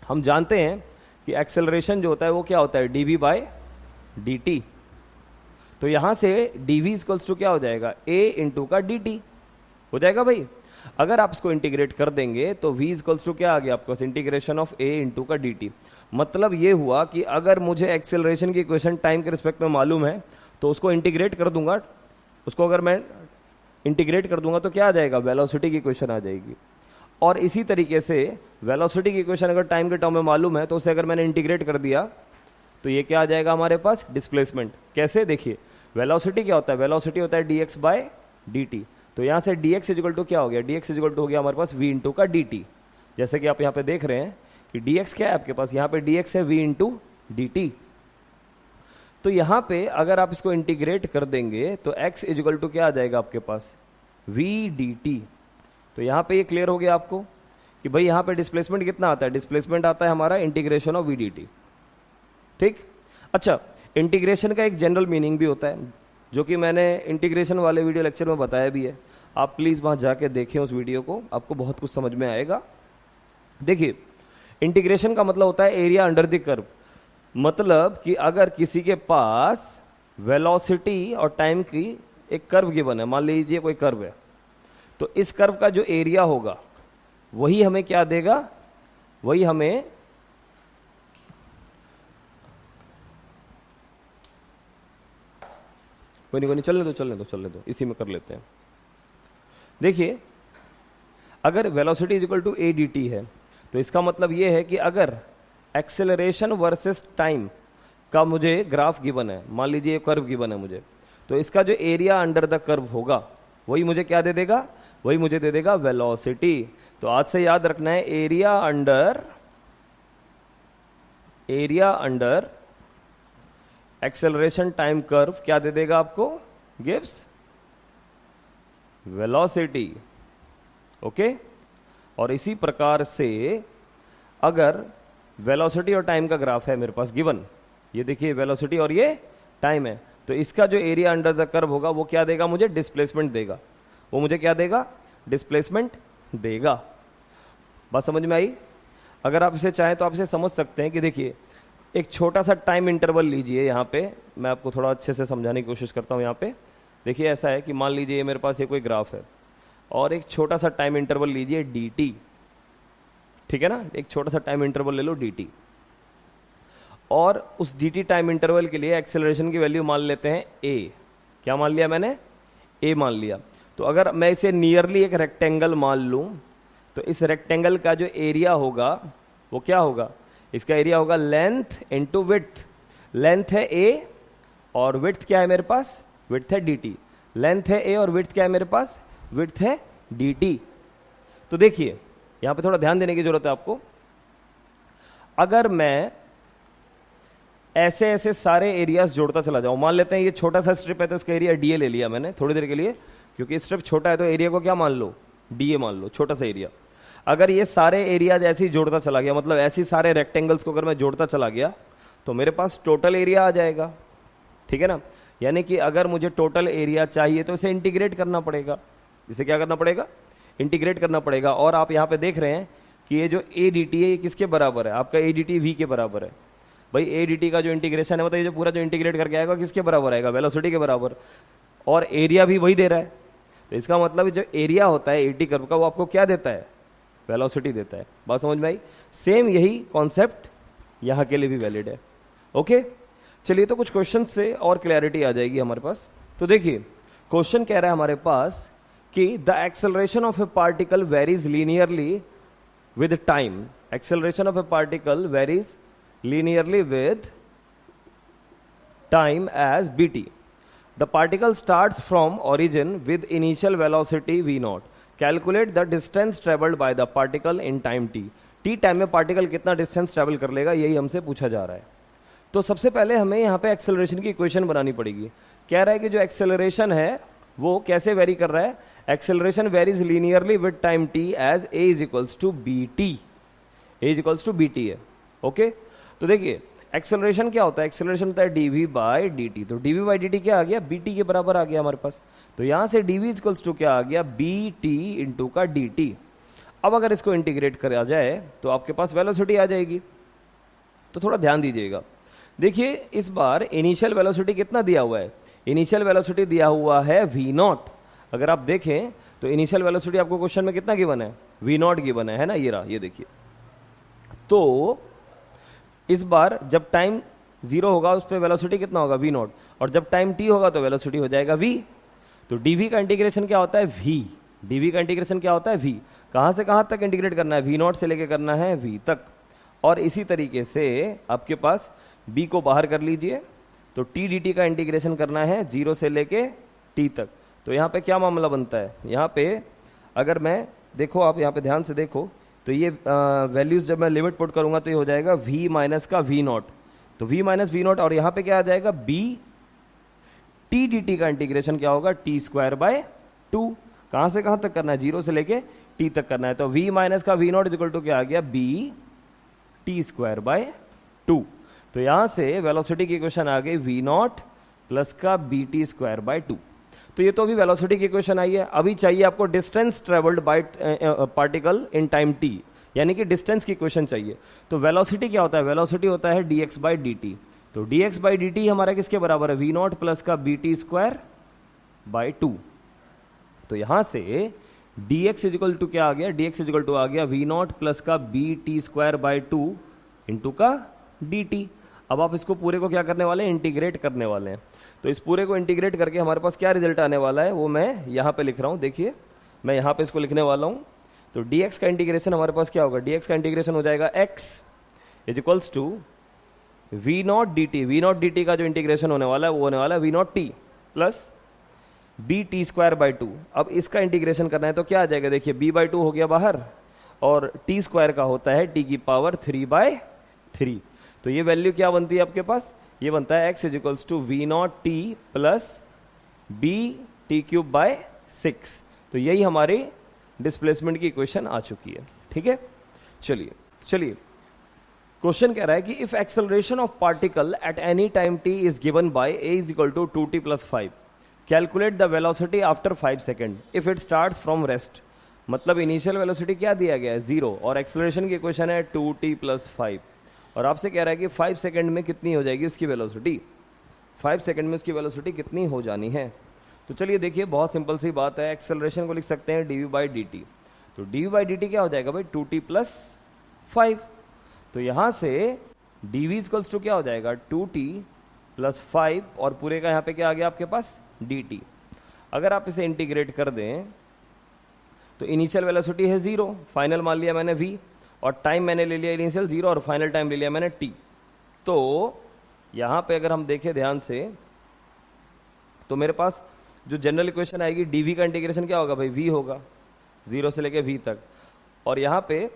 हम जानते हैं कि एक्सेलरेशन जो होता है वो क्या होता है, dv/dt। तो यहां से dv इक्वल्स टू क्या हो जाएगा, a इंटू का dt हो जाएगा भाई। अगर आप इसको इंटीग्रेट कर देंगे तो v इक्वल्स टू क्या आ गया आपके पास, इंटीग्रेशन ऑफ a इंटू का dt। मतलब ये हुआ कि अगर मुझे एक्सेलरेशन की इक्वेशन टाइम के रिस्पेक्ट में मालूम है तो उसको इंटीग्रेट कर दूंगा, उसको अगर मैं इंटीग्रेट कर दूंगा तो क्या आ जाएगा, वेलोसिटी की इक्वेशन आ जाएगी। और इसी तरीके से वेलोसिटी की इक्वेशन अगर टाइम के टर्म में मालूम है तो उसे अगर मैंने इंटीग्रेट कर दिया तो ये क्या आ जाएगा हमारे पास, डिस्प्लेसमेंट। कैसे, देखिए वेलोसिटी क्या होता है, वेलोसिटी होता है dx/dt। तो यहां से dx इक्वल टू क्या हो गया, dx इक्वल टू हो गया हमारे पास v इंटू का dt। जैसे कि आप यहां पे देख रहे हैं कि dx क्या है आपके पास, यहां पे dx है v इंटू dt। तो यहां पे अगर आप इसको इंटीग्रेट कर देंगे तो x इक्वल टू क्या आ जाएगा आपके पास, v dt। तो यहां पे ये क्लियर हो गया आपको कि भाई यहां पे डिस्प्लेसमेंट कितना आता है, डिस्प्लेसमेंट आता है हमारा इंटीग्रेशन ऑफ v dt। ठीक, अच्छा, इंटीग्रेशन का एक जनरल मीनिंग भी होता है जो कि मैंने इंटीग्रेशन वाले वीडियो लेक्चर में बताया भी है। आप प्लीज वहां जाके देखें उस वीडियो को, आपको बहुत कुछ समझ में आएगा। देखिए, इंटीग्रेशन का मतलब होता है एरिया अंडर द कर्व। मतलब कि अगर किसी के पास वेलोसिटी और टाइम की एक कर्व गिवन है, मान लीजिए कोई कर्व है, तो इस कर्व का जो एरिया होगा वही हमें क्या देगा, वही हमें कोई नहीं चलने दो, इसी में कर लेते हैं। देखिए, अगर velocity is equal to a dt है तो इसका मतलब यह है कि अगर एक्सेलरेशन वर्सेस टाइम का मुझे ग्राफ गिवन है, मान लीजिए कर्व गिवन है मुझे, तो इसका जो एरिया अंडर द कर्व होगा वही मुझे क्या दे देगा, वही मुझे दे देगा वेलोसिटी। तो आज से याद रखना है, area under acceleration time curve क्या दे देगा आपको, गिव्स वेलोसिटी। ओके, और इसी प्रकार से अगर वेलोसिटी और टाइम का ग्राफ है मेरे पास गिवन, ये देखिए वेलोसिटी और ये टाइम है, तो इसका जो एरिया अंडर द कर्व होगा वो क्या देगा मुझे, डिस्प्लेसमेंट देगा। वो मुझे क्या देगा, डिस्प्लेसमेंट देगा। बात समझ में आई? अगर आप इसे चाहें तो आप इसे समझ सकते हैं कि देखिए एक छोटा सा टाइम इंटरवल लीजिए यहाँ पे, मैं आपको थोड़ा अच्छे से समझाने की कोशिश करता हूँ। यहाँ पे देखिए ऐसा है कि मान लीजिए मेरे पास ये कोई ग्राफ है और एक छोटा सा टाइम इंटरवल लीजिए dt, ठीक है ना, एक छोटा सा टाइम इंटरवल ले लो dt, और उस dt टाइम इंटरवल के लिए एक्सेलरेशन की वैल्यू मान लेते हैं a। क्या मान लिया मैंने? a मान लिया। तो अगर मैं इसे नियरली एक रेक्टेंगल मान लूं तो इस रेक्टेंगल का जो एरिया होगा वो क्या होगा? इसका एरिया होगा लेंथ इनटू विड्थ। लेंथ है a और विड्थ क्या है मेरे पास? विड्थ है dt। लेंथ है a और विड्थ क्या है मेरे पास? विड्थ है dt। तो देखिए यहां पे थोड़ा ध्यान देने की जरूरत है आपको। अगर मैं ऐसे ऐसे सारे एरियाज जोड़ता चला जाऊं, मान लेते हैं ये छोटा सा स्ट्रिप है तो इसका एरिया डीए ले लिया मैंने थोड़ी देर के लिए, क्योंकि स्ट्रिप छोटा है तो एरिया को क्या मान लो? डीए मान लो, छोटा सा एरिया। अगर ये सारे एरियाज ऐसे ही जोड़ता चला गया, मतलब ऐसे सारे रेक्टेंगल्स को अगर मैं जोड़ता चला गया तो मेरे पास टोटल एरिया आ जाएगा, ठीक है ना। यानी कि अगर मुझे टोटल एरिया चाहिए तो इसे इंटीग्रेट करना पड़ेगा। इसे क्या करना पड़ेगा? इंटीग्रेट करना पड़ेगा। और आप यहाँ पे देख रहे हैं कि ये जो ए डी टी है ये किसके बराबर है? आपका ए डी टी वी के बराबर है। भाई ए डी टी का जो इंटीग्रेशन है, मतलब ये जो पूरा जो इंटीग्रेट करके आएगा किसके बराबर आएगा? वेलोसिटी के बराबर। और एरिया भी वही दे रहा है, तो इसका मतलब जो एरिया होता है एटी कर्व का वो आपको क्या देता है? वेलोसिटी देता है। बात समझ में आई? सेम यही कॉन्सेप्ट यहाँ के लिए भी वैलिड है। ओके, चलिए तो कुछ क्वेश्चन से और क्लैरिटी आ जाएगी हमारे पास। तो देखिए क्वेश्चन कह रहा है हमारे पास कि the acceleration of A particle varies linearly with time. Acceleration of A particle varies linearly with time as bt. The particle starts from origin with initial velocity v naught. Calculate the distance traveled by the particle in time t. t time में particle कितना distance travel कर लेगा, यही हमसे पूछा जा रहा है। तो सबसे पहले हमें यहाँ पे एक्सेलरेशन की इक्वेशन बनानी पड़ेगी। कह रहा है कि जो एक्सेलरेशन है वो कैसे वेरी कर रहा है? Acceleration varies linearly with time t as a is equals to bt। a is equals to bt है। ओके, तो देखिए एक्सेलरेशन क्या होता है? एक्सेलरेशन होता है dv बाई dt। तो dv बाई dt क्या आ गया? bt के बराबर आ गया हमारे पास। तो यहां से dv इक्वल्स टू क्या आ गया? bt इंटू का dt। अब अगर इसको इंटीग्रेट करा जाए तो आपके पास वेलोसिटी आ जाएगी। तो थोड़ा ध्यान दीजिएगा। देखिए इस बार इनिशियल वेलोसिटी कितना दिया हुआ है? इनिशियल वेलोसिटी दिया हुआ है v नॉट। अगर आप देखें तो इनिशियल वेलोसिटी आपको क्वेश्चन में कितना गिवन है? v नॉट गिवन है ना, ये रहा, ये देखिए। तो इस बार जब टाइम 0 होगा उस पर वेलोसिटी कितना होगा? v not. और जब टाइम t होगा तो वेलोसिटी हो जाएगा v। तो dv का इंटीग्रेशन क्या होता है? v। dv का इंटीग्रेशन क्या होता है? v। कहां से कहां तक इंटीग्रेट करना है? v नॉट से लेके करना है v तक। और इसी तरीके से आपके पास b को बाहर कर लीजिए, तो t dt का इंटीग्रेशन करना है 0 से लेके t तक। तो यहाँ पे क्या मामला बनता है? यहाँ पे अगर मैं देखो, आप यहाँ पे ध्यान से देखो, तो ये वैल्यूज जब मैं लिमिट पुट करूंगा तो ये हो जाएगा v माइनस का v नॉट। तो v माइनस v नॉट, और यहाँ पे क्या आ जाएगा? b t dt का इंटीग्रेशन क्या होगा? t square by 2। कहां से कहां तक करना है? 0 से लेके t तक करना है। तो v माइनस का v नॉट इक्वल टू क्या आ गया? b t square by 2। तो यहां से वेलोसिटी की इक्वेशन आ गई v नॉट प्लस का बी टी स्क्वायर बाय 2। तो ये तो अभी वेलोसिटी की इक्वेशन आई है। अभी चाहिए आपको distance travelled by particle in time t, यानी कि डिस्टेंस की इक्वेशन चाहिए। तो वेलोसिटी क्या होता है? वेलोसिटी होता है dx बाई dt। तो dx बाई dt हमारा किसके बराबर है? v नॉट प्लस का बी टी स्क्वायर बाई 2। तो यहां से dx इजिकल टू क्या आ गया? dx इजिकल टू आ गया v नॉट प्लस का b t square by 2 into का dt। अब आप इसको पूरे को क्या करने वाले हैं? इंटीग्रेट करने वाले हैं। तो इस पूरे को इंटीग्रेट करके हमारे पास क्या रिजल्ट आने वाला है वो मैं यहाँ पे लिख रहा हूँ। देखिए मैं यहाँ पे इसको लिखने वाला हूँ। तो dx का इंटीग्रेशन हमारे पास क्या होगा? dx का इंटीग्रेशन हो जाएगा x is equals to v naught d t. V naught d t का जो इंटीग्रेशन होने वाला है वो होने वाला है v naught t plus b t square by 2। अब इसका इंटीग्रेशन करना है तो क्या आ जाएगा? देखिए b बाई 2 हो गया बाहर, और t स्क्वायर का होता है t की पावर 3 बाय 3। तो ये वैल्यू क्या बनती है आपके पास? ये बनता है x is equals to v naught t plus b t cube by 6। तो यही हमारी डिस्प्लेसमेंट की इक्वेशन आ चुकी है। ठीक है, चलिए क्वेश्चन कह रहा है कि if acceleration of particle at any time t is given by a is equal to 2t plus 5, calculate the velocity after 5 second if it starts from rest. मतलब इनिशियल वेलोसिटी क्या दिया गया है? 0, और एक्सेलरेशन की इक्वेशन है 2t plus 5। और आपसे कह रहा है कि 5 सेकंड में कितनी हो जाएगी उसकी वेलोसिटी, 5 सेकंड में उसकी वेलोसिटी कितनी हो जानी है। तो चलिए देखिए, बहुत सिंपल सी बात है, एक्सेलरेशन को लिख सकते हैं dv/dt। तो dv/dt क्या हो जाएगा भाई, 2t + 5। तो यहां से dv = क्या हो जाएगा, 2t + 5, और पूरे का यहां पे क्या आ गया आपके पास, dt। अगर आप इसे इंटीग्रेट कर दें तो इनिशियल वेलोसिटी है 0, फाइनल मान लिया मैंने v, और टाइम मैंने ले लिया इनिशियल 0 और फाइनल टाइम ले लिया मैंने t। तो यहां पे अगर हम देखें ध्यान से तो मेरे पास जो जनरल इक्वेशन आएगी, dv का इंटीग्रेशन क्या होगा भाई, v होगा, 0 से लेके v तक। और यहां पे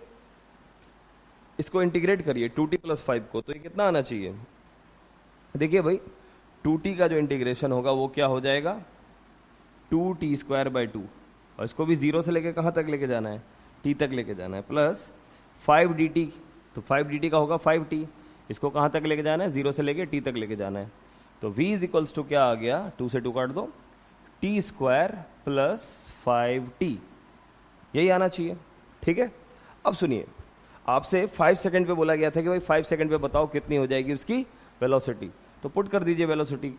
इसको इंटीग्रेट करिए 2t + 5 को, तो ये कितना आना चाहिए, देखिए भाई 2t का जो इंटीग्रेशन होगा वो क्या हो जाएगा, 2t²/2, और इसको भी 0 से लेके कहां तक लेके जाना है, t तक लेके जाना है, प्लस 5dt। तो 5dt का होगा 5t, इसको कहां तक लेके जाना है, 0 से लेके t तक लेके जाना है। तो v = क्या आ गया, 2 से 2 काट दो, t² + 5t, यही आना चाहिए। ठीक है, अब सुनिए, आपसे 5 सेकंड पे बोला गया था कि भाई 5 सेकंड पे बताओ कितनी हो जाएगी उसकी वेलोसिटी। तो पुट कर दीजिए वेलोसिटी,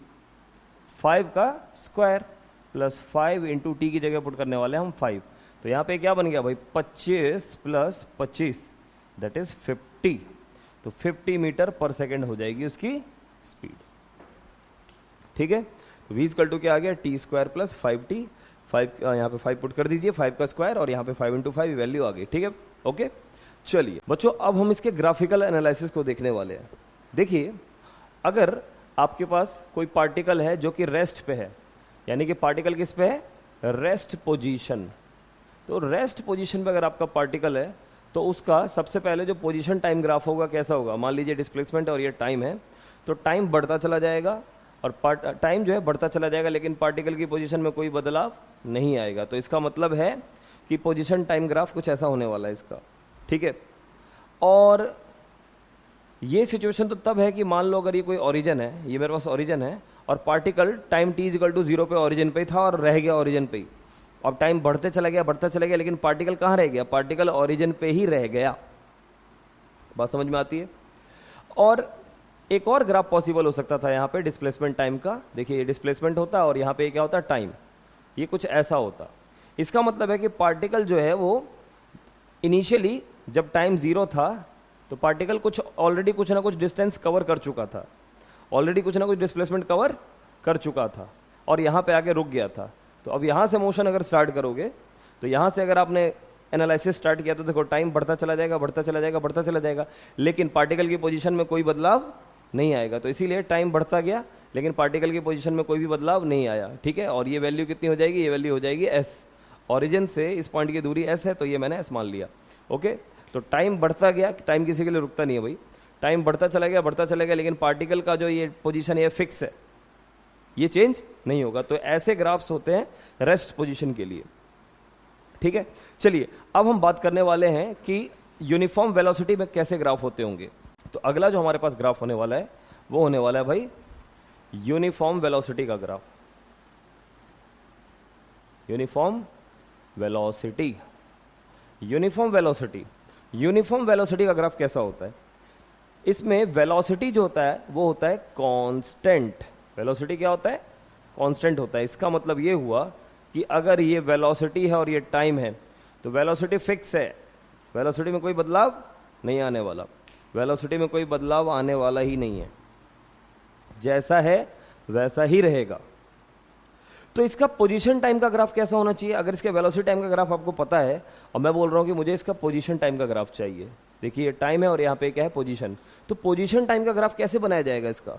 5 का स्क्वायर + 5 × t की जगह पुट करने वाले हम 5। तो यहाँ पे क्या बन गया भाई, 25 + 25 दैट इज 50। तो 50 मीटर पर सेकेंड हो जाएगी उसकी स्पीड। ठीक है, तो v = क्या आ गया, t² + 5t, 5 यहाँ पे 5 पुट कर दीजिए, 5 का स्क्वायर, और यहाँ पे 5 × 5 वैल्यू आ गई। ठीक है, ओके। चलिए बच्चों, अब हम इसके ग्राफिकल एनालिसिस को देखने वाले हैं। देखिए, अगर आपके पास कोई पार्टिकल है जो कि रेस्ट पे है, यानी कि पार्टिकल किस पे है, रेस्ट पोजीशन। तो रेस्ट पोजीशन पे अगर आपका पार्टिकल है तो उसका सबसे पहले जो पोजीशन टाइम ग्राफ होगा कैसा होगा, मान लीजिए डिस्प्लेसमेंट और ये टाइम है, तो टाइम बढ़ता चला जाएगा, और टाइम जो है बढ़ता चला जाएगा, लेकिन पार्टिकल की पोजीशन में कोई बदलाव नहीं आएगा। तो इसका मतलब है कि पोजीशन टाइम ग्राफ कुछ ऐसा होने वाला है इसका। ठीक है, और ये सिचुएशन तो तब है कि मान लो अगर ये कोई ओरिजिन है, ये मेरे पास ओरिजिन है, और पार्टिकल टाइम t = 0 पे ओरिजिन पे था और रह गया ओरिजिन पे ही। अब टाइम बढ़ते चला गया, लेकिन पार्टिकल कहाँ रह गया, पार्टिकल ओरिजिन पे ही रह गया। बात समझ में आती है। और एक और ग्राफ पॉसिबल हो सकता था यहाँ पे डिस्प्लेसमेंट टाइम का। देखिए, ये डिस्प्लेसमेंट होता और यहाँ पे क्या होता, टाइम, ये कुछ ऐसा होता। इसका मतलब है कि पार्टिकल जो है वो इनिशियली जब टाइम 0 था तो पार्टिकल ऑलरेडी कुछ ना कुछ डिस्टेंस कवर कर चुका था, ऑलरेडी कुछ ना कुछ डिस्प्लेसमेंट कवर कर चुका था, और यहाँ पे आके रुक गया था। तो अब यहाँ से मोशन अगर स्टार्ट करोगे, तो यहाँ से अगर आपने एनालिसिस स्टार्ट किया तो देखो टाइम बढ़ता चला जाएगा, लेकिन पार्टिकल की पोजीशन में कोई बदलाव नहीं आएगा। तो इसीलिए टाइम बढ़ता गया, लेकिन पार्टिकल की पोजीशन में कोई भी बदलाव नहीं आया। ठीक है, और ये वैल्यू कितनी हो जाएगी, ये वैल्यू हो जाएगी s। ओरिजिन से इस पॉइंट की दूरी s है, तो ये मैंने s मान लिया। ओके, तो टाइम बढ़ता गया, टाइम किसी के लिए रुकता नहीं है भाई, टाइम बढ़ता चला गया, लेकिन पार्टिकल का जो ये पोजीशन है फिक्स है, ये चेंज नहीं होगा। तो ऐसे ग्राफ्स होते हैं रेस्ट पोजीशन के लिए। ठीक है, चलिए अब हम बात करने वाले हैं कि यूनिफॉर्म वेलोसिटी में कैसे ग्राफ होते होंगे। तो अगला जो हमारे पास ग्राफ होने वाला है वो होने वाला है भाई यूनिफॉर्म वेलोसिटी का ग्राफ। यूनिफॉर्म वेलोसिटी का ग्राफ कैसा होता है, इसमें वेलोसिटी जो होता है वो होता है कांस्टेंट। वेलोसिटी क्या होता है, कांस्टेंट होता है। इसका मतलब ये हुआ कि अगर ये वेलोसिटी है और ये टाइम है तो वेलोसिटी फिक्स है, वेलोसिटी में कोई बदलाव नहीं आने वाला, वेलोसिटी में कोई बदलाव आने वाला ही नहीं है, जैसा है वैसा ही रहेगा। तो इसका पोजीशन टाइम का ग्राफ कैसा होना चाहिए, अगर इसके वेलोसिटी टाइम का ग्राफ आपको पता है और मैं बोल रहा हूं कि मुझे इसका पोजीशन टाइम का ग्राफ चाहिए, देखिए ये टाइम है और यहाँ पे क्या है पोजीशन, तो पोजीशन टाइम का ग्राफ कैसे बनाया जाएगा इसका।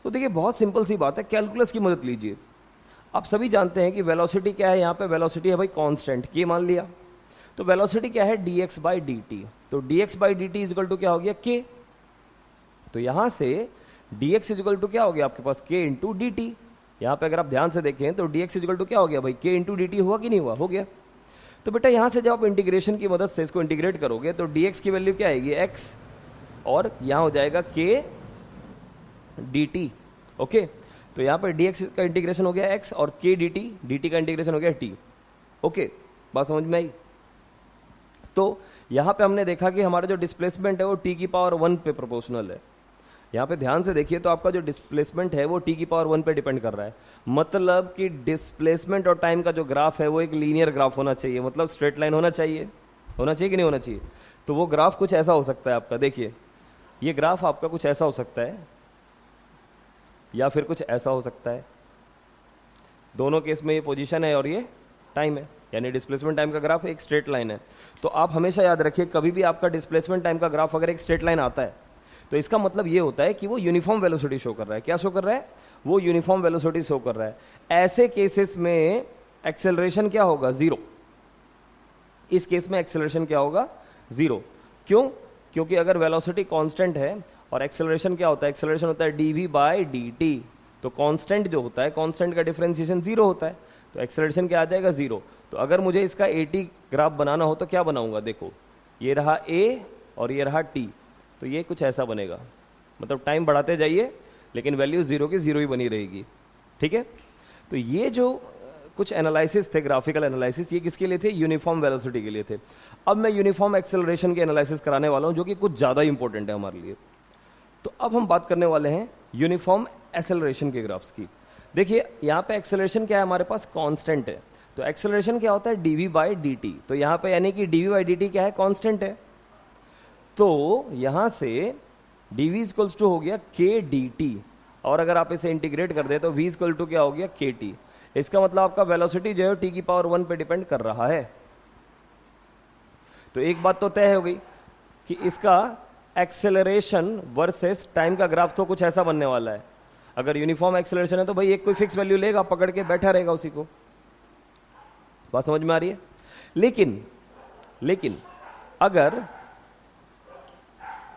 तो देखिए बहुत सिंपल सी बात है, कैलकुलस की मदद लीजिए। आप सभी जानते हैं कि वेलोसिटी क्या है, यहाँ पे वेलोसिटी है भाई कांस्टेंट, के मान लिया। तो वेलोसिटी क्या है, dx/dt। तो dx/dt इज इक्वल टू क्या हो गया, k। तो यहां से dx इज इक्वल टू क्या हो गया आपके पास, k × dt। यहां पे अगर आप ध्यान से देखें तो dx इज इक्वल टू क्या हो गया भाई, k × dt हुआ कि नहीं हुआ, हो गया। तो बेटा यहां से जब आप इंटीग्रेशन की मदद से इसको इंटीग्रेट करोगे तो dx की वैल्यू क्या आएगी, x, और यहां हो जाएगा k dt। ओके, तो यहां पर dx का इंटीग्रेशन हो गया x और k dt, dt का इंटीग्रेशन हो गया t। ओके, बात समझ में आई। तो यहाँ पे हमने देखा कि हमारा जो डिस्प्लेसमेंट है वो टी की पावर 1 पे प्रोपोर्शनल है। यहाँ पे ध्यान से देखिए तो आपका जो डिस्प्लेसमेंट है वो टी की पावर 1 पे डिपेंड कर रहा है। मतलब कि डिस्प्लेसमेंट और टाइम का जो ग्राफ है वो एक लीनियर ग्राफ होना चाहिए, मतलब स्ट्रेट लाइन होना चाहिए। होना चाहिए कि नहीं होना चाहिए? तो वो ग्राफ कुछ ऐसा हो सकता है आपका, देखिए ये ग्राफ आपका कुछ ऐसा हो सकता है या फिर कुछ ऐसा हो सकता है। दोनों केस में ये पोजीशन है और ये टाइम है, यानी डिस्प्लेसमेंट टाइम का ग्राफ एक स्ट्रेट लाइन है। तो आप हमेशा याद रखिए, कभी भी आपका डिस्प्लेसमेंट टाइम का ग्राफ अगर एक स्ट्रेट लाइन आता है तो इसका मतलब ये होता है कि वो यूनिफॉर्म वेलोसिटी शो कर रहा है। क्या शो कर रहा है? वो यूनिफॉर्म वेलोसिटी शो कर रहा है। ऐसे केसेस में एक्सेलरेशन क्या होगा? जीरो। इस केस में एक्सेलरेशन क्या होगा? जीरो। क्यों? क्योंकि अगर वेलोसिटी कांस्टेंट है और एक्सेलरेशन क्या होता है? एक्सेलरेशन होता है dv बाई dt। तो कांस्टेंट जो होता है, कांस्टेंट का डिफरेंशिएशन जीरो होता है, तो एक्सेलरेशन क्या आ जाएगा? जीरो। तो अगर मुझे इसका at ग्राफ बनाना हो तो क्या बनाऊंगा? देखो ये रहा a और ये रहा t, तो ये कुछ ऐसा बनेगा। मतलब टाइम बढ़ाते जाइए लेकिन वैल्यू जीरो की जीरो ही बनी रहेगी। ठीक है, तो ये जो कुछ एनालिसिस थे, ग्राफिकल एनालिसिस, ये किसके लिए थे? यूनिफॉर्म वेलोसिटी के लिए थे। अब मैं यूनिफॉर्म एक्सेलरेशन के एनालिसिस कराने वाला हूं जो कि कुछ ज्यादा इंपॉर्टेंट है हमारे लिए। तो अब हम बात करने वाले हैं यूनिफॉर्म एक्सेलरेशन के ग्राफ्स की। देखिए यहां पे एक्सेलरेशन क्या है? हमारे पास कांस्टेंट है। तो एक्सेलरेशन क्या होता है? dv by dt। तो यहां पे यानी कि dv बाई dt क्या है? कांस्टेंट है। तो यहां से dv इक्वल्स टू हो गया k dt, और अगर आप इसे इंटीग्रेट कर दे तो v इक्वल टू क्या हो गया? kt। इसका मतलब आपका वेलोसिटी जो है t की पावर 1 पे डिपेंड कर रहा है। तो एक बात तो तय हो गई कि इसका एक्सेलरेशन वर्सेस टाइम का ग्राफ तो कुछ ऐसा बनने वाला है। अगर यूनिफॉर्म एक्सेलरेशन है तो भाई एक कोई फिक्स वैल्यू लेगा, पकड़ के बैठा रहेगा उसी को। बात समझ में आ रही है? लेकिन अगर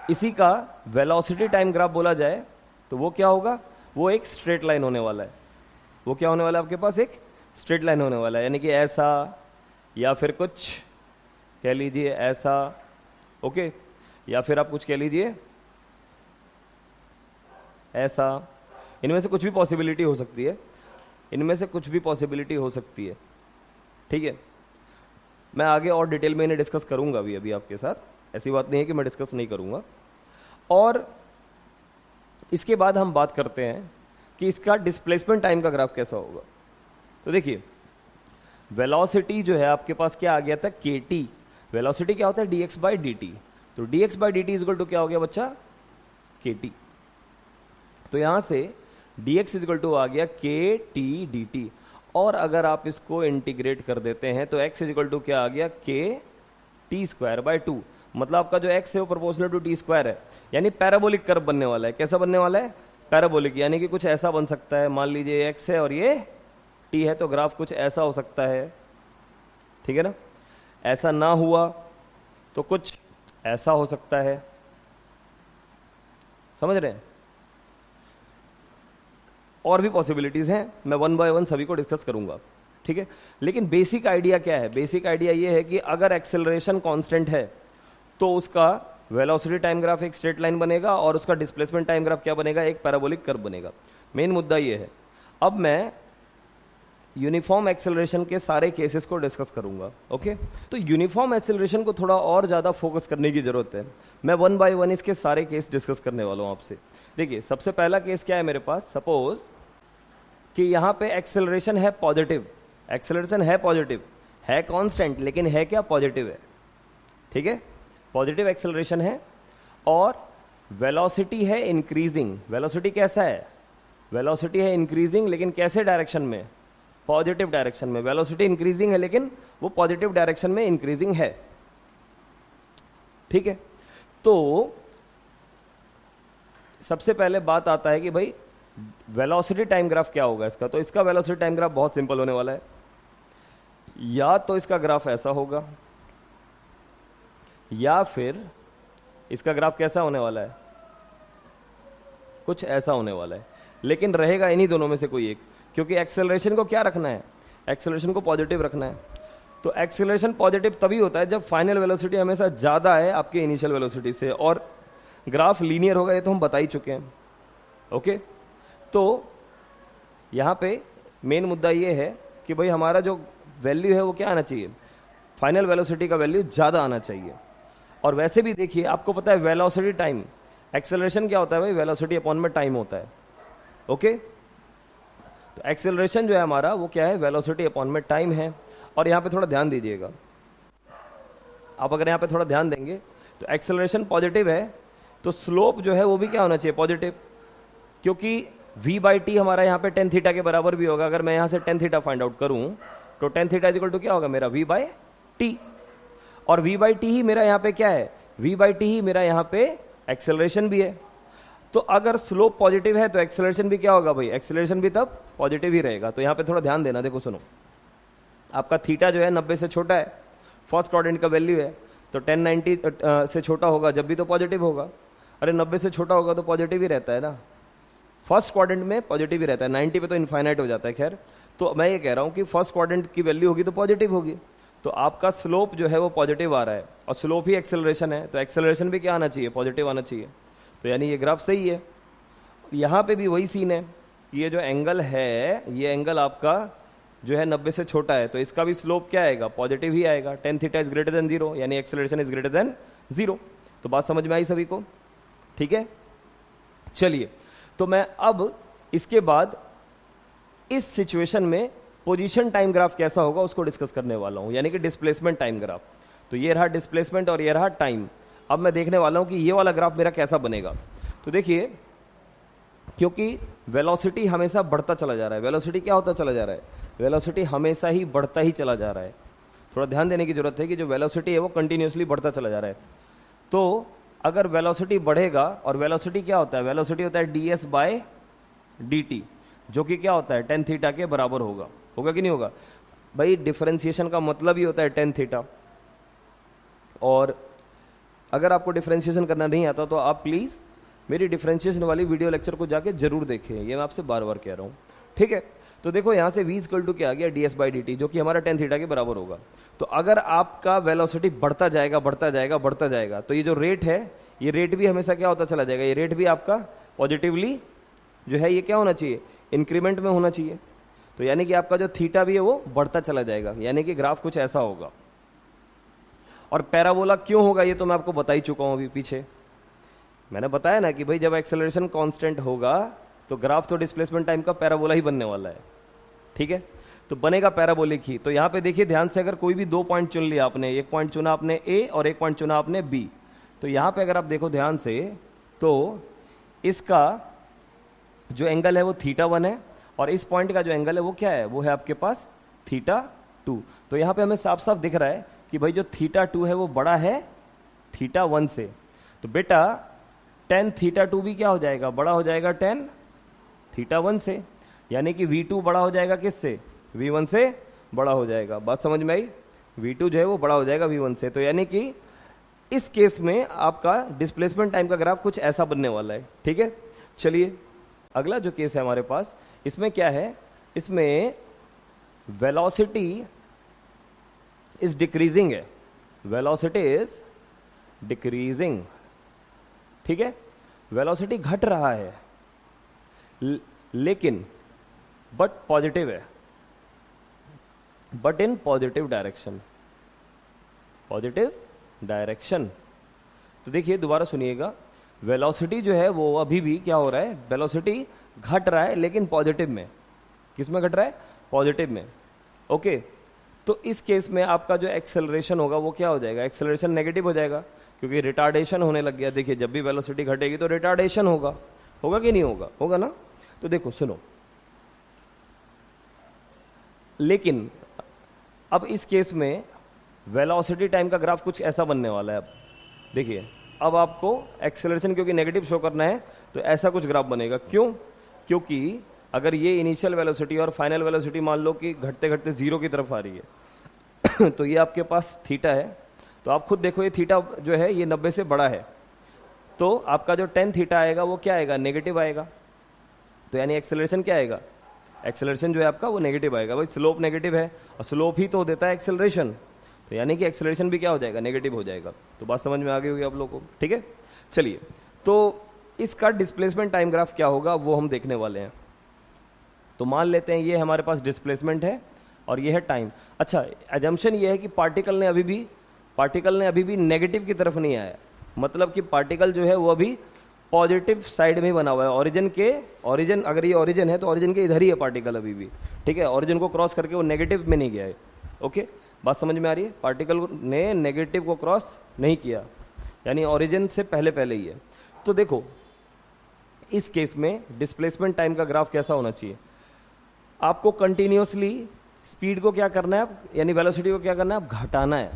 इसी का वेलोसिटी टाइम ग्राफ बोला जाए तो वो क्या होगा? वो एक स्ट्रेट लाइन होने वाला है। वो क्या होने वाला है? आपके पास एक स्ट्रेट लाइन होने वाला है, यानी कि ऐसा या फिर कुछ कह लीजिए ऐसा, ओके, या फिर आप कुछ कह लीजिए ऐसा। इनमें से कुछ भी पॉसिबिलिटी हो सकती है, इनमें से कुछ भी पॉसिबिलिटी हो सकती है। ठीक है, मैं आगे और डिटेल में इन्हें डिस्कस करूंगा अभी आपके साथ, ऐसी बात नहीं है कि मैं डिस्कस नहीं करूंगा। और इसके बाद हम बात करते हैं कि इसका डिस्प्लेसमेंट टाइम का ग्राफ कैसा होगा। तो देखिए वेलोसिटी जो है आपके पास क्या आ गया था? kt। वेलोसिटी क्या होता है? dx by dt। तो dx by dt equal to क्या हो गया बच्चा? kt। तो यहां से dx इक्वल टू आ गया kt dt, और अगर आप इसको इंटीग्रेट कर देते हैं तो x इक्वल टू क्या आ गया? k t square by 2। मतलब आपका जो x है वो प्रोपोर्शनल टू t स्क्वायर है, यानी पैराबोलिक कर्व बनने वाला है। कैसा बनने वाला है? पैराबोलिक, यानी कि कुछ ऐसा बन सकता है। मान लीजिए x है और ये t है, तो ग्राफ कुछ ऐसा हो सकता है। ठीक है ना? ऐसा ना हुआ तो कुछ ऐसा हो सकता है। समझ रहे हैं? और भी पॉसिबिलिटीज हैं, मैं वन बाय वन सभी को डिस्कस करूंगा। ठीक है, लेकिन बेसिक आइडिया क्या है? बेसिक आइडिया ये है कि अगर एक्सेलरेशन कांस्टेंट है तो उसका वेलोसिटी टाइम ग्राफ एक स्ट्रेट लाइन बनेगा और उसका डिस्प्लेसमेंट टाइम ग्राफ क्या बनेगा? एक पैराबोलिक कर्व बनेगा। मेन मुद्दा ये है। अब मैं यूनिफॉर्म एक्सेलरेशन के सारे केसेस को डिस्कस करूंगा। ओके, तो यूनिफॉर्म एक्सेलरेशन को थोड़ा और ज्यादा फोकस करने की जरूरत है। मैं वन बाय वन इसके सारे केस डिस्कस करने वाला हूं आपसे। देखिए सबसे पहला केस क्या है मेरे पास? सपोज कि यहां पे एक्सेलरेशन है पॉजिटिव, एक्सेलरेशन है पॉजिटिव, है कांस्टेंट, लेकिन है क्या? पॉजिटिव है। ठीक है, पॉजिटिव एक्सेलरेशन है और वेलोसिटी है इंक्रीजिंग। वेलोसिटी कैसा है? वेलोसिटी है इंक्रीजिंग, लेकिन कैसे डायरेक्शन में? पॉजिटिव डायरेक्शन में। वेलोसिटी इंक्रीजिंग है लेकिन वो पॉजिटिव डायरेक्शन में इंक्रीजिंग है। ठीक है, तो सबसे पहले बात आता है कि भाई वेलोसिटी टाइम ग्राफ क्या होगा इसका। तो इसका वेलोसिटी टाइम ग्राफ बहुत सिंपल होने वाला है। या तो इसका ग्राफ ऐसा होगा या फिर इसका ग्राफ कैसा होने वाला है? कुछ ऐसा होने वाला है, लेकिन रहेगा इन्हीं दोनों में से कोई एक, क्योंकि एक्सेलरेशन को क्या रखना है? एक्सेलरेशन को पॉजिटिव रखना है। तो एक्सेलरेशन पॉजिटिव तभी होता है जब फाइनल वेलोसिटी हमेशा ज्यादा है आपके इनिशियल वेलोसिटी से, और ग्राफ लीनियर होगा, ये तो हम बता ही चुके हैं। ओके, तो यहां पे मेन मुद्दा ये है कि भाई हमारा जो वैल्यू है वो क्या आना चाहिए? फाइनल वेलोसिटी का वैल्यू ज़्यादा आना चाहिए। और वैसे भी देखिए, आपको पता है वेलोसिटी टाइम, एक्सेलरेशन क्या होता है भाई, वेलोसिटी अपॉन में टाइम होता है। ओके, तो एक्सेलरेशन जो है हमारा वो क्या है, वेलोसिटी अपॉन में टाइम है। और यहाँ पे थोड़ा ध्यान दीजिएगा, आप अगर यहाँ पे थोड़ा ध्यान देंगे तो एक्सेलरेशन पॉजिटिव है तो स्लोप जो है वो भी क्या होना चाहिए, पॉजिटिव, क्योंकि v बाई टी हमारा यहाँ पे टेन थीटा के बराबर भी होगा। अगर मैं यहाँ से टेन थीटा फाइंड आउट करूँ तो टेन थीटा इक्वल टू क्या होगा मेरा, v बाई टी। और v बाई टी ही मेरा यहाँ पे क्या है, v बाई टी ही मेरा यहाँ पे एक्सेलरेशन भी है। तो अगर स्लोप पॉजिटिव है तो एक्सेलरेशन भी क्या होगा भाई, एक्सेलरेशन भी तब पॉजिटिव ही रहेगा। तो यहाँ पे थोड़ा ध्यान देना, देखो सुनो, आपका थीटा जो है 90 से छोटा है, फर्स्ट क्वाड्रेंट का वैल्यू है, तो 1090 से छोटा होगा जब भी तो पॉजिटिव होगा। अरे 90 से छोटा होगा तो पॉजिटिव ही रहता है ना, फर्स्ट क्वाड्रेंट में पॉजिटिव ही रहता है, 90 पे तो इनफाइनाइट हो जाता है। खैर, तो मैं ये कह रहा हूँ कि फर्स्ट क्वाड्रेंट की वैल्यू होगी तो पॉजिटिव होगी, तो आपका स्लोप जो है वो पॉजिटिव आ रहा है, और स्लोप ही एक्सेलरेशन है, तो एक्सेलरेशन भी क्या आना चाहिए, पॉजिटिव आना चाहिए। तो यानी ये ग्राफ सही है। यहाँ पे भी वही सीन है कि ये जो एंगल है, ये एंगल आपका जो है 90 से छोटा है, तो इसका भी स्लोप क्या आएगा, पॉजिटिव ही आएगा। Tan theta is greater than 0, यानी एक्सेलरेशन इज ग्रेटर देन 0। तो बात समझ में आई सभी को, ठीक है। चलिए, तो मैं अब इसके बाद इस सिचुएशन में पोजीशन टाइम ग्राफ कैसा होगा उसको डिस्कस करने वाला हूं, यानी कि डिस्प्लेसमेंट टाइम ग्राफ। तो ये रहा डिस्प्लेसमेंट और ये रहा टाइम। अब मैं देखने वाला हूं कि ये वाला ग्राफ मेरा कैसा बनेगा। तो देखिए, क्योंकि वेलोसिटी हमेशा बढ़ता चला जा रहा है, वेलोसिटी क्या होता चला जा रहा है, वेलोसिटी हमेशा ही बढ़ता ही चला जा रहा है। थोड़ा ध्यान देने की जरूरत है कि जो वेलोसिटी है वो कंटिन्यूसली बढ़ता चला जा रहा है। तो अगर वेलोसिटी बढ़ेगा, और वेलोसिटी क्या होता है, वेलोसिटी होता है ds बाय dt, जो कि क्या होता है टेन थीटा के बराबर होगा। होगा कि नहीं होगा भाई, डिफरेंशिएशन का मतलब ही होता है टेन थीटा। और अगर आपको डिफरेंशिएशन करना नहीं आता तो आप प्लीज मेरी डिफरेंशिएशन वाली वीडियो लेक्चर को जाके जरूर देखें, ये मैं आपसे बार बार कह रहा हूँ, ठीक है। तो देखो यहाँ से v इक्वल टू क्या आ गया, ds बाई dt, जो कि हमारा टेन थीटा के बराबर होगा। तो अगर आपका वेलोसिटी बढ़ता जाएगा बढ़ता जाएगा बढ़ता जाएगा, तो ये जो रेट है, ये रेट भी हमेशा क्या होता चला जाएगा, ये रेट भी आपका पॉजिटिवली जो है ये क्या होना चाहिए, इंक्रीमेंट में होना चाहिए। तो यानी कि आपका जो थीटा भी है वो बढ़ता चला जाएगा, यानी कि ग्राफ कुछ ऐसा होगा। और पैराबोला क्यों होगा ये तो मैं आपको बता ही चुका हूं अभी पीछे, मैंने बताया ना कि भाई जब एक्सेलरेशन कांस्टेंट होगा तो ग्राफ तो डिस्प्लेसमेंट टाइम का पैराबोला ही बनने वाला है, ठीक है। तो बनेगा पैराबोलिक ही। तो यहां पे देखिए ध्यान से, अगर कोई भी दो पॉइंट चुन लिया आपने, एक पॉइंट चुना आपने ए और एक पॉइंट चुना आपने बी, तो यहां पे अगर आप देखो ध्यान से तो इसका जो एंगल है वो थीटा 1 है, और इस पॉइंट का जो एंगल है वो क्या है, वो है आपके पास थीटा 2। तो यहां पे हमें साफ साफ दिख रहा है कि भाई जो थीटा 2 है वो बड़ा है थीटा 1 से। तो बेटा टेन थीटा 2 भी क्या हो जाएगा, बड़ा हो जाएगा टेन थीटा 1 से, यानी कि v2 बड़ा हो जाएगा किससे, v1 से बड़ा हो जाएगा। बात समझ में आई, v2 जो है वो बड़ा हो जाएगा v1 से। तो यानी कि इस केस में आपका डिस्प्लेसमेंट टाइम का ग्राफ कुछ ऐसा बनने वाला है, ठीक है। चलिए अगला जो केस है हमारे पास, इसमें क्या है, इसमें वेलोसिटी इज डिक्रीजिंग है, वेलोसिटी इज डिक्रीजिंग, ठीक है, वेलोसिटी घट रहा है लेकिन बट पॉजिटिव है, but in positive direction, positive direction. तो देखिए दोबारा सुनिएगा, वेलोसिटी जो है वो अभी भी क्या हो रहा है, वेलोसिटी घट रहा है लेकिन पॉजिटिव में। किस में घट रहा है, पॉजिटिव में, ओके। तो इस केस में आपका जो एक्सेलरेशन होगा वो क्या हो जाएगा, एक्सेलरेशन नेगेटिव हो जाएगा, क्योंकि रिटार्डेशन होने लग गया। देखिए जब भी वेलोसिटी घटेगी तो रिटार्डेशन होगा, होगा कि नहीं होगा, होगा ना। तो देखो सुनो, लेकिन अब इस केस में वेलोसिटी टाइम का ग्राफ कुछ ऐसा बनने वाला है। अब देखिए, अब आपको एक्सेलरेशन क्योंकि नेगेटिव शो करना है तो ऐसा कुछ ग्राफ बनेगा। क्यों, क्योंकि अगर ये इनिशियल वेलोसिटी और फाइनल वेलोसिटी मान लो कि घटते घटते जीरो की तरफ आ रही है तो ये आपके पास थीटा है, तो आप खुद देखो ये थीटा जो है ये 90 से बड़ा है, तो आपका जो टेन थीटा आएगा वो क्या आएगा, नेगेटिव आएगा। तो यानी एक्सेलरेशन क्या आएगा, एक्सेलरेशन जो है आपका वो नेगेटिव आएगा। भाई स्लोप नेगेटिव है और स्लोप ही तो देता है एक्सेलरेशन, तो यानी कि एक्सेलरेशन भी क्या हो जाएगा, नेगेटिव हो जाएगा। तो बात समझ में आ गई होगी आप लोगों को, ठीक है। चलिए, तो इसका डिस्प्लेसमेंट टाइम ग्राफ क्या होगा वो हम देखने वाले हैं। तो मान लेते हैं ये हमारे पास डिस्प्लेसमेंट है और ये है टाइम। अच्छा, एजम्पशन ये है कि पार्टिकल ने अभी भी नेगेटिव की तरफ नहीं आया, मतलब कि पार्टिकल जो है वो अभी पॉजिटिव साइड में ही बना हुआ है। ओरिजिन अगर ये ओरिजिन है तो ओरिजिन के इधर ही है पार्टिकल अभी भी, ठीक है। ओरिजिन को क्रॉस करके वो नेगेटिव में नहीं गया है। ओके, बात समझ में आ रही है? पार्टिकल ने नेगेटिव को क्रॉस नहीं किया, यानी ओरिजिन से पहले ही है। तो देखो इस केस में डिस्प्लेसमेंट टाइम का ग्राफ कैसा होना चाहिए? आपको कंटिन्यूअसली स्पीड को क्या करना है, यानी वेलोसिटी को क्या करना है, आप घटाना है।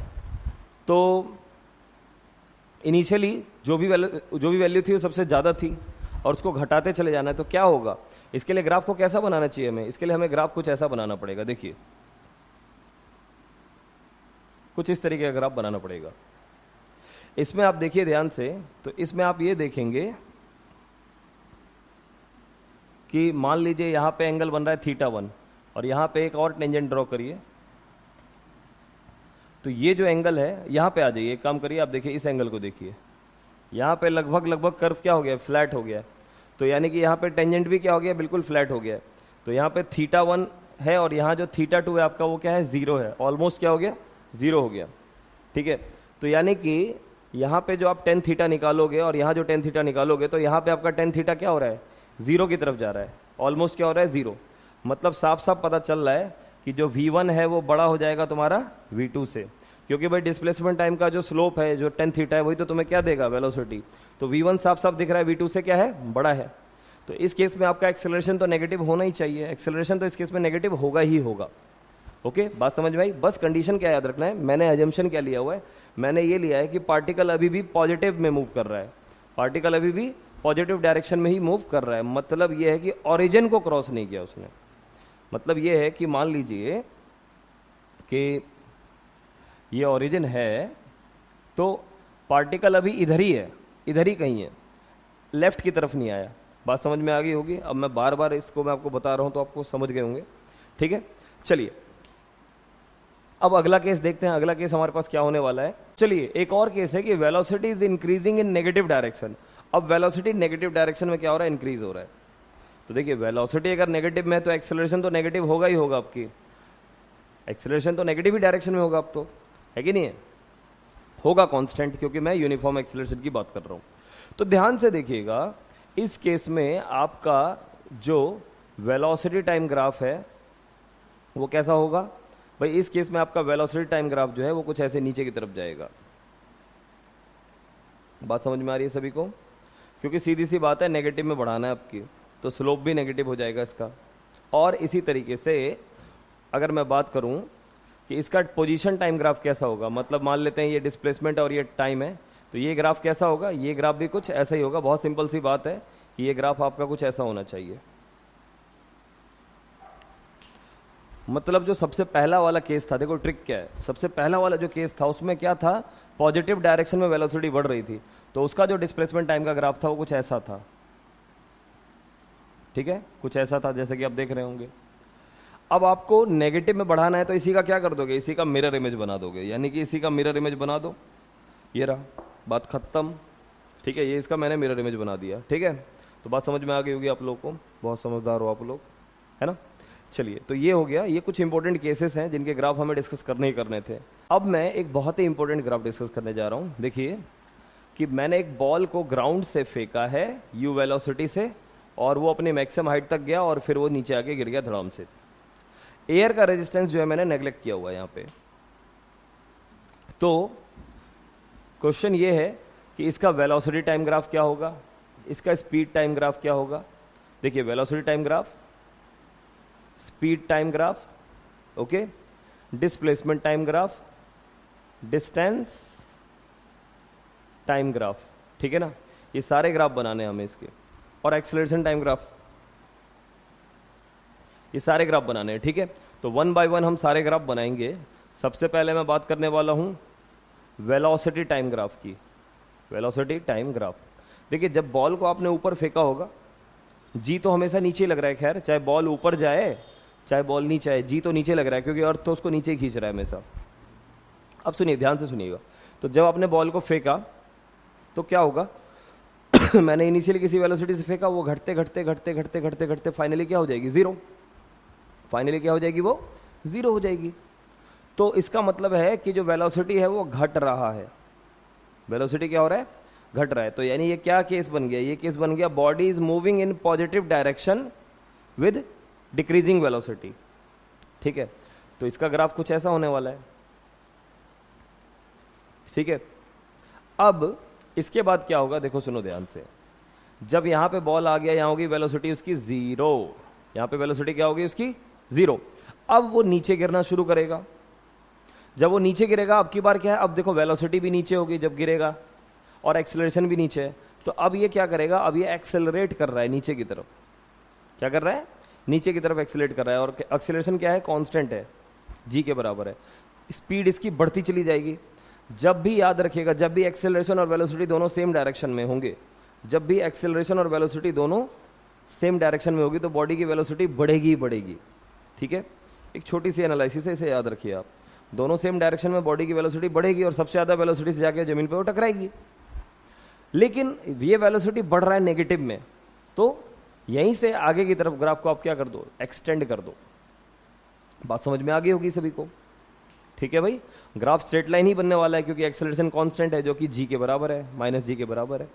तो इनिशियली जो भी वैल्यू थी वो सबसे ज़्यादा थी और उसको घटाते चले जाना है। तो क्या होगा, इसके लिए ग्राफ को कैसा बनाना चाहिए हमें? इसके लिए हमें ग्राफ कुछ ऐसा बनाना पड़ेगा। देखिए कुछ इस तरीके का ग्राफ बनाना पड़ेगा। इसमें आप देखिए ध्यान से, तो इसमें आप ये देखेंगे कि मान लीजिए यहां पे एंगल बन रहा है θ1 और यहां पे एक और टेंजेंट ड्रॉ करिए। तो ये जो एंगल है, यहां पे आ जाइए, एक काम करिए, आप देखिए इस एंगल को देखिए, यहां पे लगभग कर्व क्या हो गया, फ्लैट हो गया। तो यानी कि यहां पे टेंजेंट भी क्या हो गया, बिल्कुल फ्लैट हो गया। तो यहां पे θ1 है और यहां जो θ2 है आपका वो क्या है, 0 है, ऑलमोस्ट क्या हो गया, 0 हो गया, ठीक है। तो यानी कि यहां पे जो आप tan θ निकालोगे और यहां जो tan θ निकालोगे, तो यहां पे आपका tan θ क्या हो रहा है, 0 की तरफ जा रहा है, ऑलमोस्ट क्या हो रहा है, 0। मतलब साफ साफ पता चल रहा है कि जो v1 है वो बड़ा हो जाएगा तुम्हारा v2 से, क्योंकि भाई डिस्प्लेसमेंट टाइम का जो स्लोप है, जो tan θ है, वही तो तुम्हें क्या देगा, वेलोसिटी। तो v1 साफ साफ दिख रहा है v2 से क्या है, बड़ा है। तो इस केस में आपका एक्सेलरेशन तो नेगेटिव होना ही चाहिए, एक्सेलरेशन तो इस केस में नेगेटिव होगा ही होगा। ओके, बात समझ में आई? बस कंडीशन क्या याद रखना है, मैंने एजम्पशन क्या लिया हुआ है, मैंने ये लिया है कि पार्टिकल अभी भी पॉजिटिव में मूव कर रहा है, पार्टिकल अभी भी पॉजिटिव डायरेक्शन में ही मूव कर रहा है। मतलब ये है कि ओरिजिन को क्रॉस नहीं किया उसने। मतलब ये है कि मान लीजिए कि ये ओरिजिन है, तो पार्टिकल अभी इधर ही है, इधर ही कहीं है, लेफ्ट की तरफ नहीं आया। बात समझ में आ गई होगी? अब मैं बार बार इसको मैं आपको बता रहा हूं तो आपको समझ गए होंगे, ठीक है। चलिए अब अगला केस देखते हैं, अगला केस हमारे पास क्या होने वाला है। चलिए एक और केस है कि velocity is increasing in negative direction. अब वेलोसिटी नेगेटिव डायरेक्शन में क्या हो रहा है, इंक्रीज हो रहा है। तो देखिए वेलोसिटी अगर नेगेटिव में है तो एक्सेलरेशन तो नेगेटिव होगा ही होगा, आपकी एक्सेलरेशन तो नेगेटिव ही डायरेक्शन में होगा, अब तो है कि नहीं है, होगा कांस्टेंट, क्योंकि मैं यूनिफॉर्म एक्सेलरेशन की बात कर रहा हूं। तो ध्यान से देखिएगा, इस केस में आपका जो वेलोसिटी टाइम ग्राफ है वो कैसा होगा भाई? इस केस में आपका वेलोसिटी टाइम ग्राफ जो है वो कुछ ऐसे नीचे की तरफ जाएगा। बात समझ में आ रही है सभी को? क्योंकि सीधी सी बात है, नेगेटिव में बढ़ाना है आपकी, तो स्लोप भी नेगेटिव हो जाएगा इसका। और इसी तरीके से अगर मैं बात करूं कि इसका पोजीशन टाइम ग्राफ कैसा होगा, मतलब मान लेते हैं ये डिस्प्लेसमेंट और ये टाइम है, तो ये ग्राफ कैसा होगा, ये ग्राफ भी कुछ ऐसा ही होगा। बहुत सिंपल सी बात है कि ये ग्राफ आपका कुछ ऐसा होना चाहिए। मतलब जो सबसे पहला वाला केस था, देखो ट्रिक क्या है, सबसे पहला वाला जो केस था उसमें क्या था, पॉजिटिव डायरेक्शन में वेलोसिटी बढ़ रही थी, तो उसका जो डिस्प्लेसमेंट टाइम का ग्राफ था वो कुछ ऐसा था, ठीक है, कुछ ऐसा था जैसे कि आप देख रहे होंगे। अब आपको नेगेटिव में बढ़ाना है तो इसी का क्या कर दोगे, इसी का मिरर इमेज बना दोगे, यानी कि इसी का मिरर इमेज बना दो, ये रहा, बात खत्म, ठीक है। ये इसका मैंने मिरर इमेज बना दिया, ठीक है। तो बात समझ में आ गई होगी आप लोग को, बहुत समझदार हो आप लोग, है ना। चलिए, तो ये हो गया, ये कुछ इंपॉर्टेंट केसेस हैं जिनके ग्राफ हमें डिस्कस करने ही करने थे। अब मैं एक बहुत ही इंपॉर्टेंट ग्राफ डिस्कस करने जा रहा हूं। देखिए कि मैंने एक बॉल को ग्राउंड से फेंका है यू वेलोसिटी से, और वो अपनी मैक्सिमम हाइट तक गया और फिर वो नीचे आके गिर गया धड़ाम से। एयर का रेजिस्टेंस जो है मैंने नेग्लेक्ट किया हुआ है यहाँ पे। तो क्वेश्चन ये है कि इसका वेलोसिटी टाइम ग्राफ क्या होगा, इसका स्पीड टाइम ग्राफ क्या होगा। देखिए velocity time graph, speed time graph, okay, displacement time graph, distance time graph, ठीक है ना। ये सारे ग्राफ बनाने हैं हमें इसके, और एक्सेलरेशन टाइम ग्राफ, ये सारे ग्राफ बनाने हैं, ठीक है। तो वन बाय वन हम सारे ग्राफ बनाएंगे। सबसे पहले मैं बात करने वाला हूं वेलोसिटी टाइम ग्राफ की। वेलोसिटी टाइम ग्राफ, देखिए जब बॉल को आपने ऊपर फेंका होगा, जी तो हमेशा नीचे लग रहा है, खैर चाहे बॉल ऊपर जाए चाहे बॉल नीचे आए, जी तो नीचे लग रहा है, क्योंकि अर्थ तो उसको नीचे खींच रहा है हमेशा। अब सुनिए, ध्यान से सुनिएगा। तो जब आपने बॉल को फेंका तो क्या होगा मैंने इनिशियली किसी वेलोसिटी से फेंका, वो घटते घटते घटते घटते घटते घटते फाइनली क्या हो जाएगी, जीरो। फाइनली क्या हो जाएगी, वो जीरो हो जाएगी। तो इसका मतलब है कि जो वेलोसिटी है वो घट रहा है। वेलोसिटी क्या हो रहा है? घट रहा है। तो यानी ये क्या केस बन गया? ये केस बन गया body is moving in positive direction with decreasing velocity. ठीक है, तो इसका ग्राफ कुछ ऐसा होने वाला है। ठीक है, अब इसके बाद क्या होगा देखो, सुनो ध्यान से। जब यहां पे बॉल आ गया, यहां होगी वेलोसिटी उसकी जीरो, यहां पे वेलोसिटी क्या होगी उसकी? जीरो। अब वो नीचे गिरना शुरू करेगा। जब वो नीचे गिरेगा, अब की बार क्या है, अब देखो वेलोसिटी भी नीचे होगी जब गिरेगा और एक्सेलरेशन भी नीचे है। तो अब ये क्या करेगा? अब ये एक्सेलरेट कर रहा है नीचे की तरफ। क्या कर रहा है? नीचे की तरफ एक्सेलरेट कर रहा है। और एक्सेलरेशन क्या है? कांस्टेंट है, जी के बराबर है। स्पीड इसकी बढ़ती चली जाएगी। जब भी याद रखिएगा, जब भी एक्सेलरेशन और वेलोसिटी दोनों सेम डायरेक्शन में होंगे, जब भी एक्सेलरेशन और वेलोसिटी दोनों सेम डायरेक्शन में होगी, तो बॉडी की वेलोसिटी बढ़ेगी ही बढ़ेगी। ठीक है, एक छोटी सी एनालिसिस है, इसे याद रखिए आप। दोनों सेम डायरेक्शन में बॉडी की वेलोसिटी बढ़ेगी और सबसे ज्यादा वेलोसिटी से जाके जमीन पे वो टकराएगी। लेकिन ये वेलोसिटी बढ़ रहा है नेगेटिव में, तो यहीं से आगे की तरफ ग्राफ को आप क्या कर दो? एक्सटेंड कर दो। बात समझ में आ गई होगी सभी को? ठीक है भाई, ग्राफ स्ट्रेट लाइन ही बनने वाला है क्योंकि एक्सेलरेशन कांस्टेंट है जो कि जी के बराबर है, माइनस जी के बराबर है।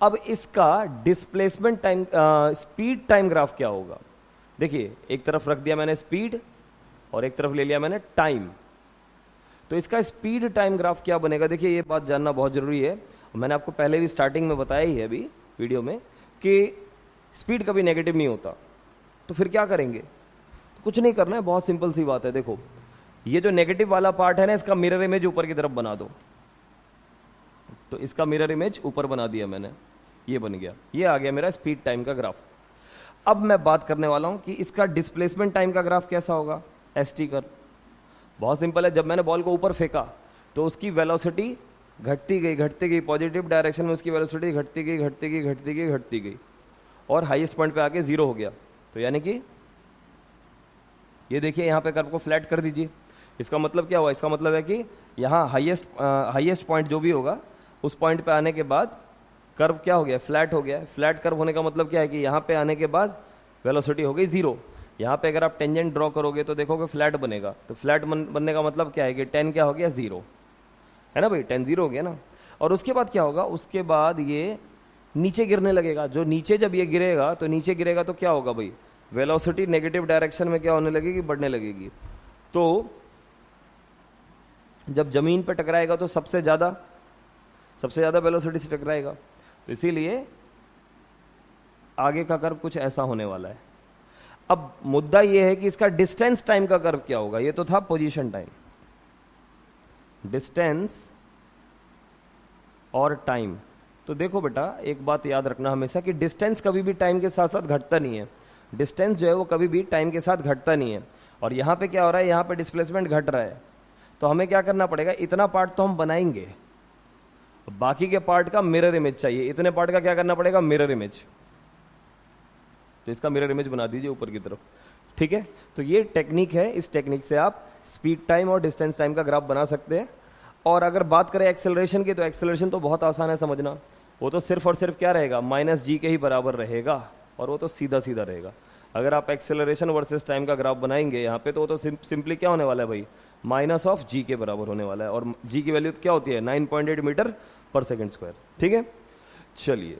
अब इसका displacement time, speed time graph क्या होगा? देखिए, एक तरफ रख दिया मैंने स्पीड और एक तरफ ले लिया मैंने टाइम। तो इसका स्पीड टाइम ग्राफ क्या बनेगा? देखिए, ये बात जानना बहुत जरूरी है। मैंने आपको पहले भी स्टार्टिंग में बताया ही है अभी वीडियो में कि स्पीड कभी नेगेटिव नहीं होता। तो फिर क्या करेंगे? तो कुछ नहीं करना है, बहुत सिंपल सी बात है। देखो, ये जो नेगेटिव वाला पार्ट है ना, इसका मिरर इमेज ऊपर की तरफ बना दो। तो इसका मिरर इमेज ऊपर बना दिया मैंने, ये बन गया, ये आ गया मेरा स्पीड टाइम का ग्राफ। अब मैं बात करने वाला हूं कि इसका डिस्प्लेसमेंट टाइम का ग्राफ कैसा होगा? ST curve. बहुत सिंपल है, जब मैंने बॉल को ऊपर फेंका तो उसकी वेलोसिटी घटती गई, पॉजिटिव डायरेक्शन में उसकी वेलोसिटी घटती गई और हाईएस्ट पॉइंट पे आके जीरो हो गया। तो यानी कि ये देखिए, यहां पे कर्व को फ्लैट कर दीजिए। इसका मतलब क्या हुआ? इसका मतलब है कि यहाँ हाईएस्ट पॉइंट जो भी होगा, उस पॉइंट पे आने के बाद कर्व क्या हो गया? फ्लैट हो गया। फ्लैट कर्व होने का मतलब क्या है कि यहाँ पे आने के बाद वेलोसिटी हो गई जीरो। यहाँ पे अगर आप टेंजेंट ड्रॉ करोगे तो देखोगे फ्लैट बनेगा। तो फ्लैट बनने का मतलब क्या है कि 10 क्या हो गया? जीरो, है ना भाई? 10 जीरो हो गया ना। और उसके बाद क्या होगा? उसके बाद ये नीचे गिरने लगेगा। जो नीचे जब ये गिरेगा, तो नीचे गिरेगा तो क्या होगा भाई? वेलोसिटी नेगेटिव डायरेक्शन में क्या होने लगेगी? बढ़ने लगेगी। तो जब जमीन पर टकराएगा तो सबसे ज्यादा वेलोसिटी से टकराएगा। तो इसीलिए आगे का कर्व कुछ ऐसा होने वाला है। अब मुद्दा यह है कि इसका डिस्टेंस टाइम का कर्व क्या होगा? ये तो था पोजीशन टाइम, डिस्टेंस और टाइम। तो देखो बेटा, एक बात याद रखना हमेशा कि डिस्टेंस कभी भी टाइम के साथ साथ घटता नहीं है। डिस्टेंस जो है वो कभी भी टाइम के साथ घटता नहीं है। और यहां पे क्या हो रहा है? यहां पे डिस्प्लेसमेंट घट रहा है। तो हमें क्या करना पड़ेगा? इतना पार्ट तो हम बनाएंगे, बाकी के पार्ट का मिरर इमेज चाहिए। इतने पार्ट का क्या करना पड़ेगा? Mirror image. तो इसका मिरर इमेज बना दीजिए ऊपर की तरफ। ठीक है, तो ये टेक्निक है। इस टेक्निक से आप स्पीड टाइम और डिस्टेंस टाइम का ग्राफ बना सकते हैं। और अगर बात करें एक्सेलरेशन की, तो एक्सेलरेशन तो बहुत आसान है समझना। वो तो सिर्फ और सिर्फ क्या रहेगा? माइनस जी के ही बराबर रहेगा, और वो तो सीधा सीधा रहेगा। अगर आप एक्सेलरेशन वर्सेस टाइम का ग्राफ बनाएंगे यहाँ पे, तो वो तो सिंपली क्या होने वाला है भाई? माइनस ऑफ जी के बराबर होने वाला है। और जी की वैल्यू क्या होती है? 9.8 मीटर पर सेकंड स्क्वायर। ठीक है, चलिए।